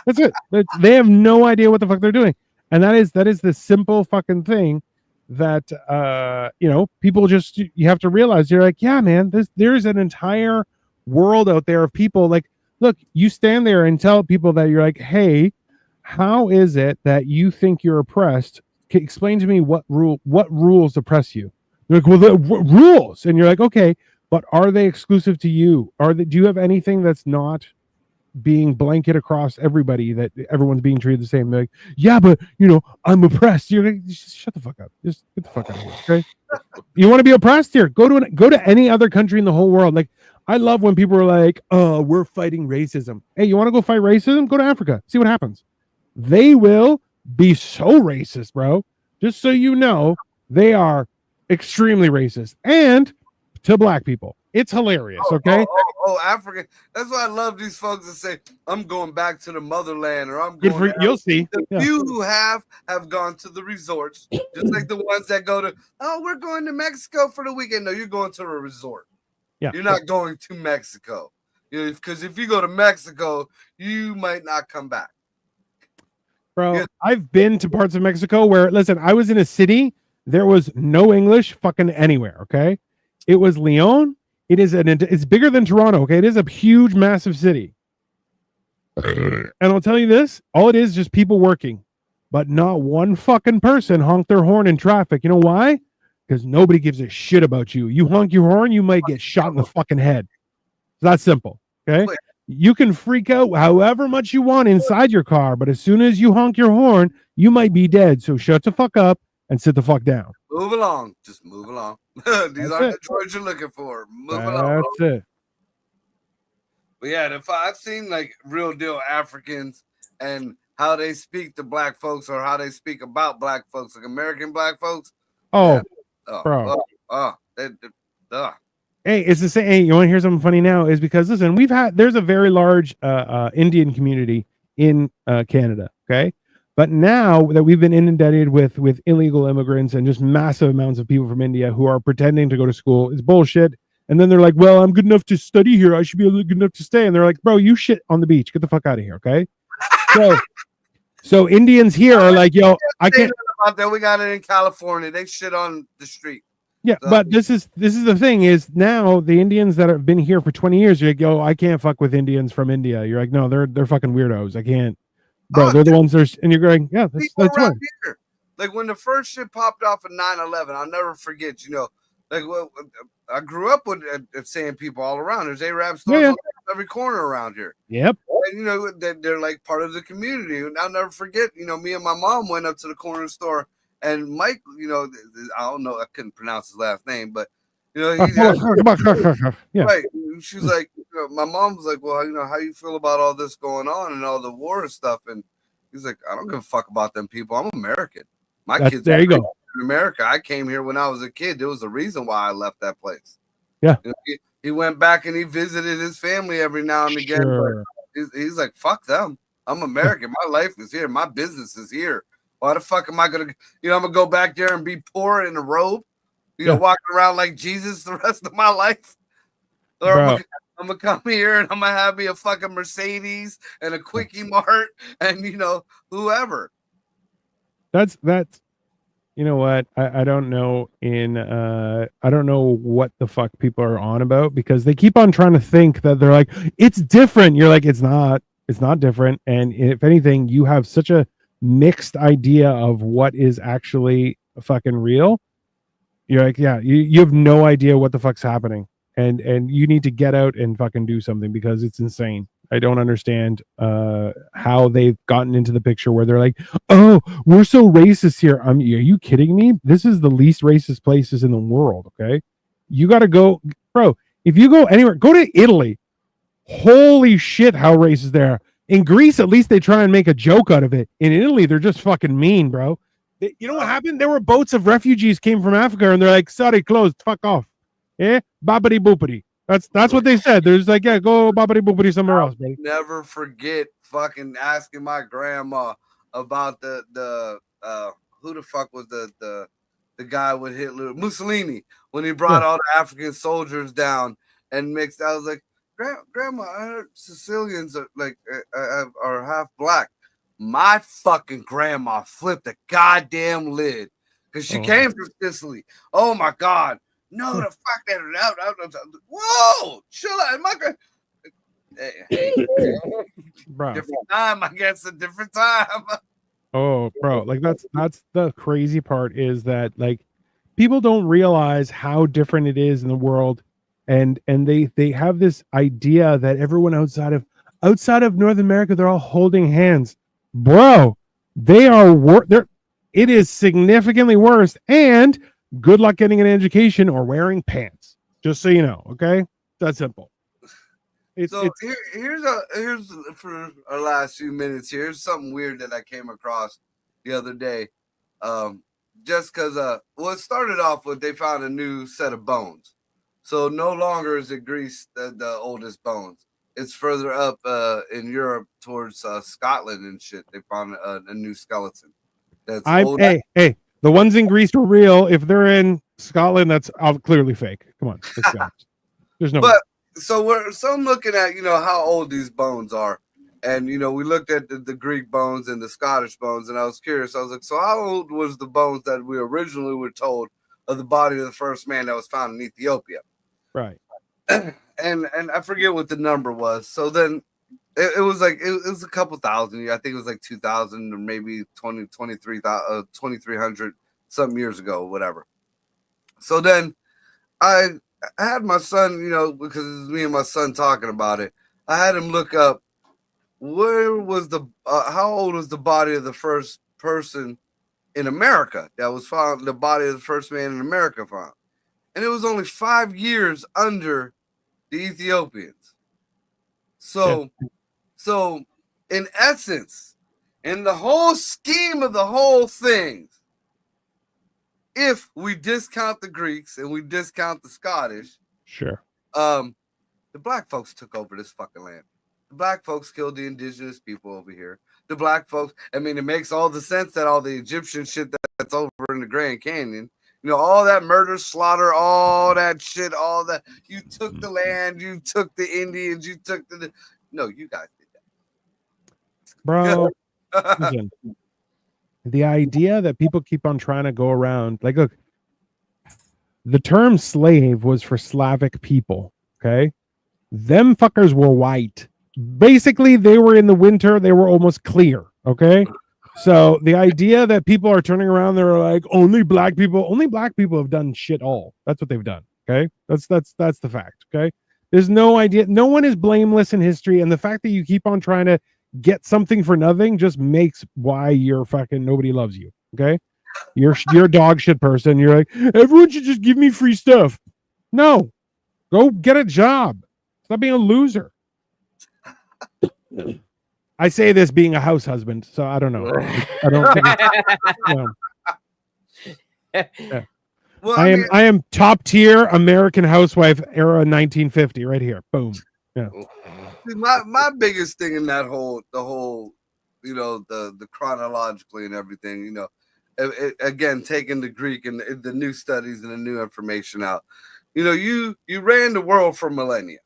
that's it. They have no idea what the fuck they're doing. And that is the simple fucking thing that, people just, you have to realize. You're like, yeah, man, there's an entire world out there of people. Like, look, you stand there and tell people that you're like, hey, how is it that you think you're oppressed? Explain to me what rules oppress you. They're like, well, the rules, and you're like, okay, but are they exclusive to you? Do you have anything that's not being blanket across everybody, that everyone's being treated the same? They're like, yeah, but I'm oppressed. You're like, just shut the fuck up. Just get the fuck out of here. Okay? You want to be oppressed? Here, go to any other country in the whole world. Like, I love when people are like, oh, we're fighting racism. Hey, you want to go fight racism? Go to Africa. See what happens. They will be so racist, bro. Just so you know, they are extremely racist. And to black people. It's hilarious, okay? African. That's why I love these folks that say, I'm going back to the motherland, or I'm good going for you'll see. The few who have gone to the resorts, just like the ones that go to, we're going to Mexico for the weekend. No, you're going to a resort. Yeah. You're not going to Mexico. Because if you go to Mexico, you might not come back. Bro, yeah. I've been to parts of Mexico where, listen, I was in a city, there was no English fucking anywhere, okay? It was Leon. It's bigger than Toronto, okay? It is a huge, massive city. And I'll tell you this, all it is just people working. But not one fucking person honked their horn in traffic. You know why? Because nobody gives a shit about you. You honk your horn, you might get shot in the fucking head. It's that simple, okay? You can freak out however much you want inside your car, but as soon as you honk your horn, you might be dead. So shut the fuck up and sit the fuck down. Move along. Just move along. These aren't the droids you're looking for. Move along. That's it. But yeah, I've seen like real deal Africans and how they speak to black folks, or how they speak about black folks, like American black folks. Oh, yeah. bro. Ugh. Hey, it's the same. Hey, you want to hear something funny now? Is because listen, there's a very large Indian community in Canada. Okay, but now that we've been inundated with illegal immigrants and just massive amounts of people from India who are pretending to go to school, it's bullshit. And then they're like, "Well, I'm good enough to study here. I should be good enough to stay." And they're like, "Bro, you shit on the beach. Get the fuck out of here." Okay, so Indians here are like, "Yo, I can't." About that, we got it in California. They shit on the street. Yeah, So- but this is the thing is now the Indians that have been here for 20 years, you're like, yo, I can't fuck with Indians from India. You're like, no, they're fucking weirdos. I can't, bro. Oh, they're the ones that are, and you're going, yeah, that's People around fine. here, like when the first shit popped off in 9/11, I'll never forget. You know, like I grew up with seeing people all around. There's Arab stores Yeah. on every corner around here. Yep. And, you know, they're like part of the community. And I'll never forget, you know, me and my mom went up to the corner store and Mike, you know, I don't know, I couldn't pronounce his last name, but, you know, Yeah. right. She's like, you know, my mom was like, well, you know, how you feel about all this going on and all the war and stuff? And he's like, I don't give a fuck about them people. I'm American. My kids There you go. in America. I came here when I was a kid. There was a reason why I left that place. Yeah. You know, he went back and he visited his family every now and again. Sure. But he's like, fuck them. I'm American. My life is here. My business is here. Why the fuck am I gonna, you know, I'm gonna go back there and be poor in a robe, you know, walking around like Jesus the rest of my life? Or I'm gonna come here and I'm gonna have me a fucking Mercedes and a Quickie Mart and, you know, whoever. That's you know what, I don't know I don't know what the fuck people are on about, because they keep on trying to think that they're like, it's different. You're like, it's not different. And if anything, you have such a mixed idea of what is actually fucking real. You're like, yeah, you have no idea what the fuck's happening, and you need to get out and fucking do something, because it's insane. I don't understand how they've gotten into the picture where they're like, oh, we're so racist here. Are you kidding me? This is the least racist places in the world. Okay, you got to go, bro. If you go anywhere, go to Italy. Holy shit, how racist they are. In Greece, at least they try and make a joke out of it. In Italy, they're just fucking mean, bro. You know what happened? There were boats of refugees came from Africa, and they're like, sorry, closed, fuck off. Yeah, boppity boopity. That's what they said. There's like, yeah, go boppity boopity somewhere else, buddy. Never forget fucking asking my grandma about the who the fuck was the guy with Hitler, Mussolini, when he brought all the African soldiers down and mixed. I was like, Grandma, I heard Sicilians are like are half black. My fucking grandma flipped the goddamn lid because she came from Sicily. Oh my god. No, the fuck that. Whoa, chill out. My Bro. different time, I guess. A different time. Oh, bro, like that's the crazy part, is that like people don't realize how different it is in the world, and they have this idea that everyone outside of North America, they're all holding hands. Bro, they are it is significantly worse, and good luck getting an education or wearing pants. Just so you know, okay? That's simple. Here's for our last few minutes. Here's something weird that I came across the other day. Just because well, it started off with they found a new set of bones. So no longer is it Greece the oldest bones. It's further up in Europe towards Scotland and shit. They found a new skeleton. Hey, the ones in Greece were real. If they're in Scotland, that's clearly fake. Come on, let's go. There's no. But so I'm looking at, you know, how old these bones are, and you know, we looked at the Greek bones and the Scottish bones, and I was curious. I was like, so how old was the bones that we originally were told of the body of the first man that was found in Ethiopia? Right. And I forget what the number was. So then it was like it was a couple thousand. I think it was like 2,000 or maybe 2,300 some years ago, whatever. So then I had my son, you know, because it was me and my son talking about it. I had him look up where was how old was the body of the first person in America that was found, the body of the first man in America found, and it was only 5 years under the Ethiopians. So in essence, in the whole scheme of the whole thing, if we discount the Greeks and we discount the Scottish, Sure. the black folks took over this fucking land. The black folks killed the indigenous people over here. The black folks, I mean, it makes all the sense that all the Egyptian shit that's over in the Grand Canyon, you know, all that murder, slaughter, all that shit, all that. You took the land, you took the Indians, you took the. No, you guys did Bro, that. listen, the idea that people keep on trying to go around, like, look, the term slave was for Slavic people, okay? Them fuckers were white. Basically, they were in the winter, they were almost clear, okay? So the idea that people are turning around, they're like, only black people have done shit all. That's what they've done, okay? That's the fact, okay? There's no idea, no one is blameless in history, and the fact that you keep on trying to get something for nothing just makes why you're fucking nobody loves you, okay? You're a dog shit person. You're like, everyone should just give me free stuff. No, go get a job. Stop being a loser. I say this being a house husband, so I don't know. I don't think yeah. Well, I am top tier American housewife era 1950 right here. Boom. Yeah. my biggest thing in that the whole, you know, the chronologically and everything, you know, again, taking the Greek and the new studies and the new information out, you know, you ran the world for millennia.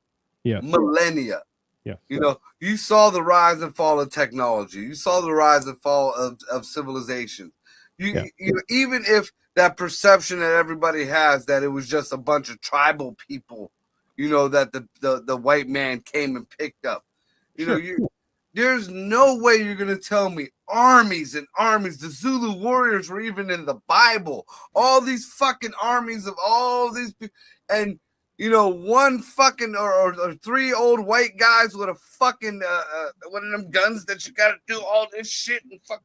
Yeah. Millennia. Yeah. You know, you saw the rise and fall of technology. You saw the rise and fall of civilization. You know, even if that perception that everybody has that it was just a bunch of tribal people, you know, that the white man came and picked up. You know, there's no way you're gonna tell me armies and armies. The Zulu warriors were even in the Bible. All these fucking armies of all these people, and you know, one fucking or three old white guys with a fucking one of them guns that you gotta do all this shit and fucking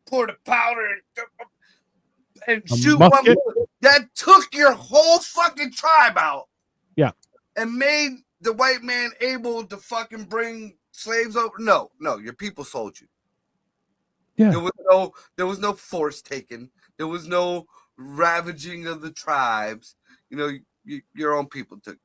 pour the powder and shoot one that took your whole fucking tribe out. Yeah. And made the white man able to fucking bring slaves over. No, your people sold you. Yeah. There was no force taken. There was no ravaging of the tribes. You know, your own people took.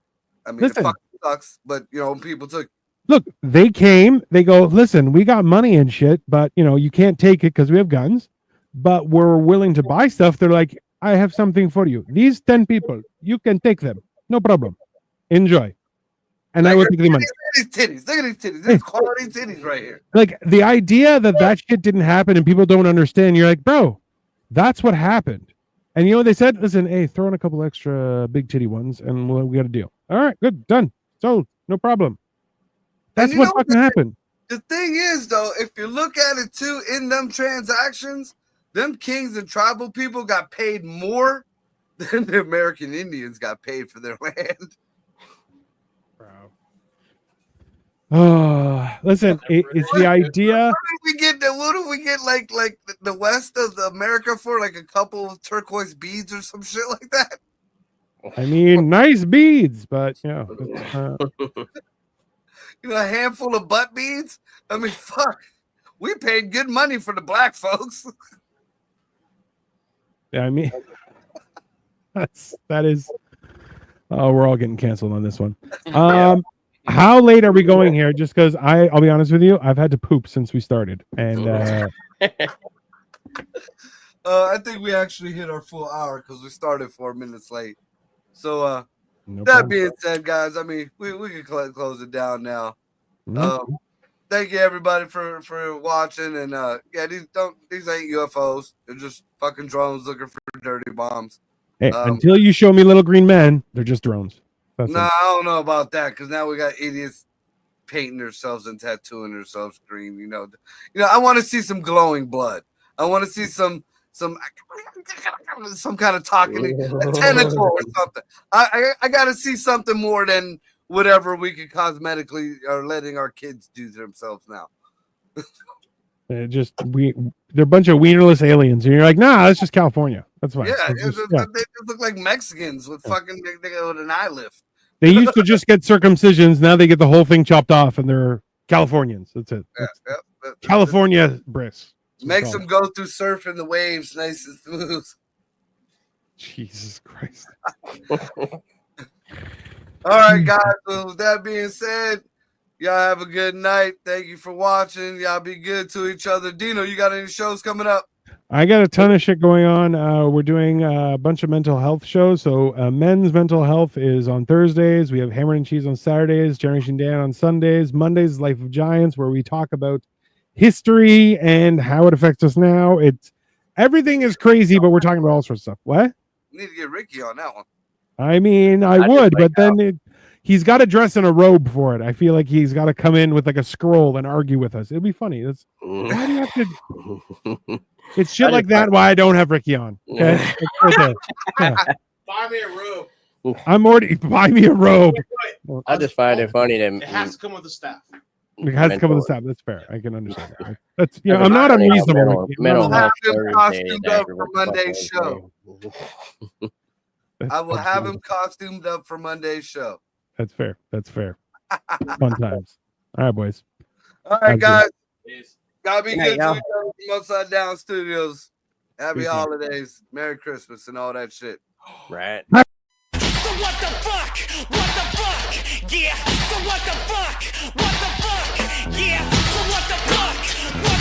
I mean, Listen, it fucking sucks, but your own people took. Look, they came, they go, listen, we got money and shit, but you know, you can't take it because we have guns, but we're willing to buy stuff. They're like, I have something for you. These 10 people, you can take them. No problem. Enjoy. And I will take the money. Look at these titties. There's quality titties right here. Like the idea that shit didn't happen and people don't understand, you're like, bro, that's what happened. And you know what they said? Listen, hey, throw in a couple extra big titty ones and we got a deal. All right, good, done. So no problem. That's what fucking happened. The thing is, though, if you look at it too, in them transactions, them kings and tribal people got paid more than the American Indians got paid for their land. Oh, listen, it's the idea. What do we get like the west of America for? Like a couple of turquoise beads or some shit like that? I mean, nice beads, but you know, you know, a handful of butt beads. I mean, fuck, we paid good money for the black folks. Yeah, I mean, that is. Oh, we're all getting canceled on this one. How late are we going here? Just because I'll be honest with you, I've had to poop since we started, and I think we actually hit our full hour because we started 4 minutes late. So no that problem. being said, guys, I mean we can close it down now. Thank you everybody for watching, and yeah, these ain't UFOs. They're just fucking drones looking for dirty bombs. Hey, until you show me little green men, they're just drones. That's I don't know about that because now we got idiots painting themselves and tattooing themselves green. You know, I want to see some glowing blood. I want to see some kind of talking, a tentacle or something. I got to see something more than whatever we could cosmetically are letting our kids do to themselves now. they're a bunch of wienerless aliens, and you're like, nah, that's just California. That's fine. Yeah, they just look like Mexicans with fucking they go with an eye lift. They used to just get circumcisions. Now they get the whole thing chopped off, and they're Californians. That's it. Yeah, California bris. Makes them go through surfing the waves nice and smooth. Jesus Christ. All right, guys. So with that being said, y'all have a good night. Thank you for watching. Y'all be good to each other. Dino, you got any shows coming up? I got a ton of shit going on. We're doing a bunch of mental health shows. So men's mental health is on Thursdays. We have Hammer and Cheese on Saturdays, Generation Dan on Sundays. Mondays, Life of Giants, where we talk about history and how it affects us now. It's everything is crazy, but we're talking about all sorts of stuff. What? Need to get Ricky on that one. I mean, I just would, like but then he's got to dress in a robe for it. I feel like he's got to come in with like a scroll and argue with us. It'd be funny. Why do you have to? It's shit like that. Why I don't have Ricky on? Okay, it's right there. Yeah. Buy me a robe. I'm already buy me a robe. I just find it funny that It has to come with the staff. It has to come with the staff. That's fair. I can understand that. That's I'm not funny how unreasonable. mental health Have him Thursday costumed is up after for what the fuck Monday's Wednesday. show. I will have him costumed up for Monday's show. That's fair. That's fair. Fun times. All right, boys. All right, guys. Peace. Gotta be Good night, good to y'all. each other from Upside Down Studios. Happy Peace out. holidays, Merry Christmas, and all that shit. Right. So what the fuck? What the fuck? Yeah. So what the fuck? What the fuck? Yeah. So what the fuck? What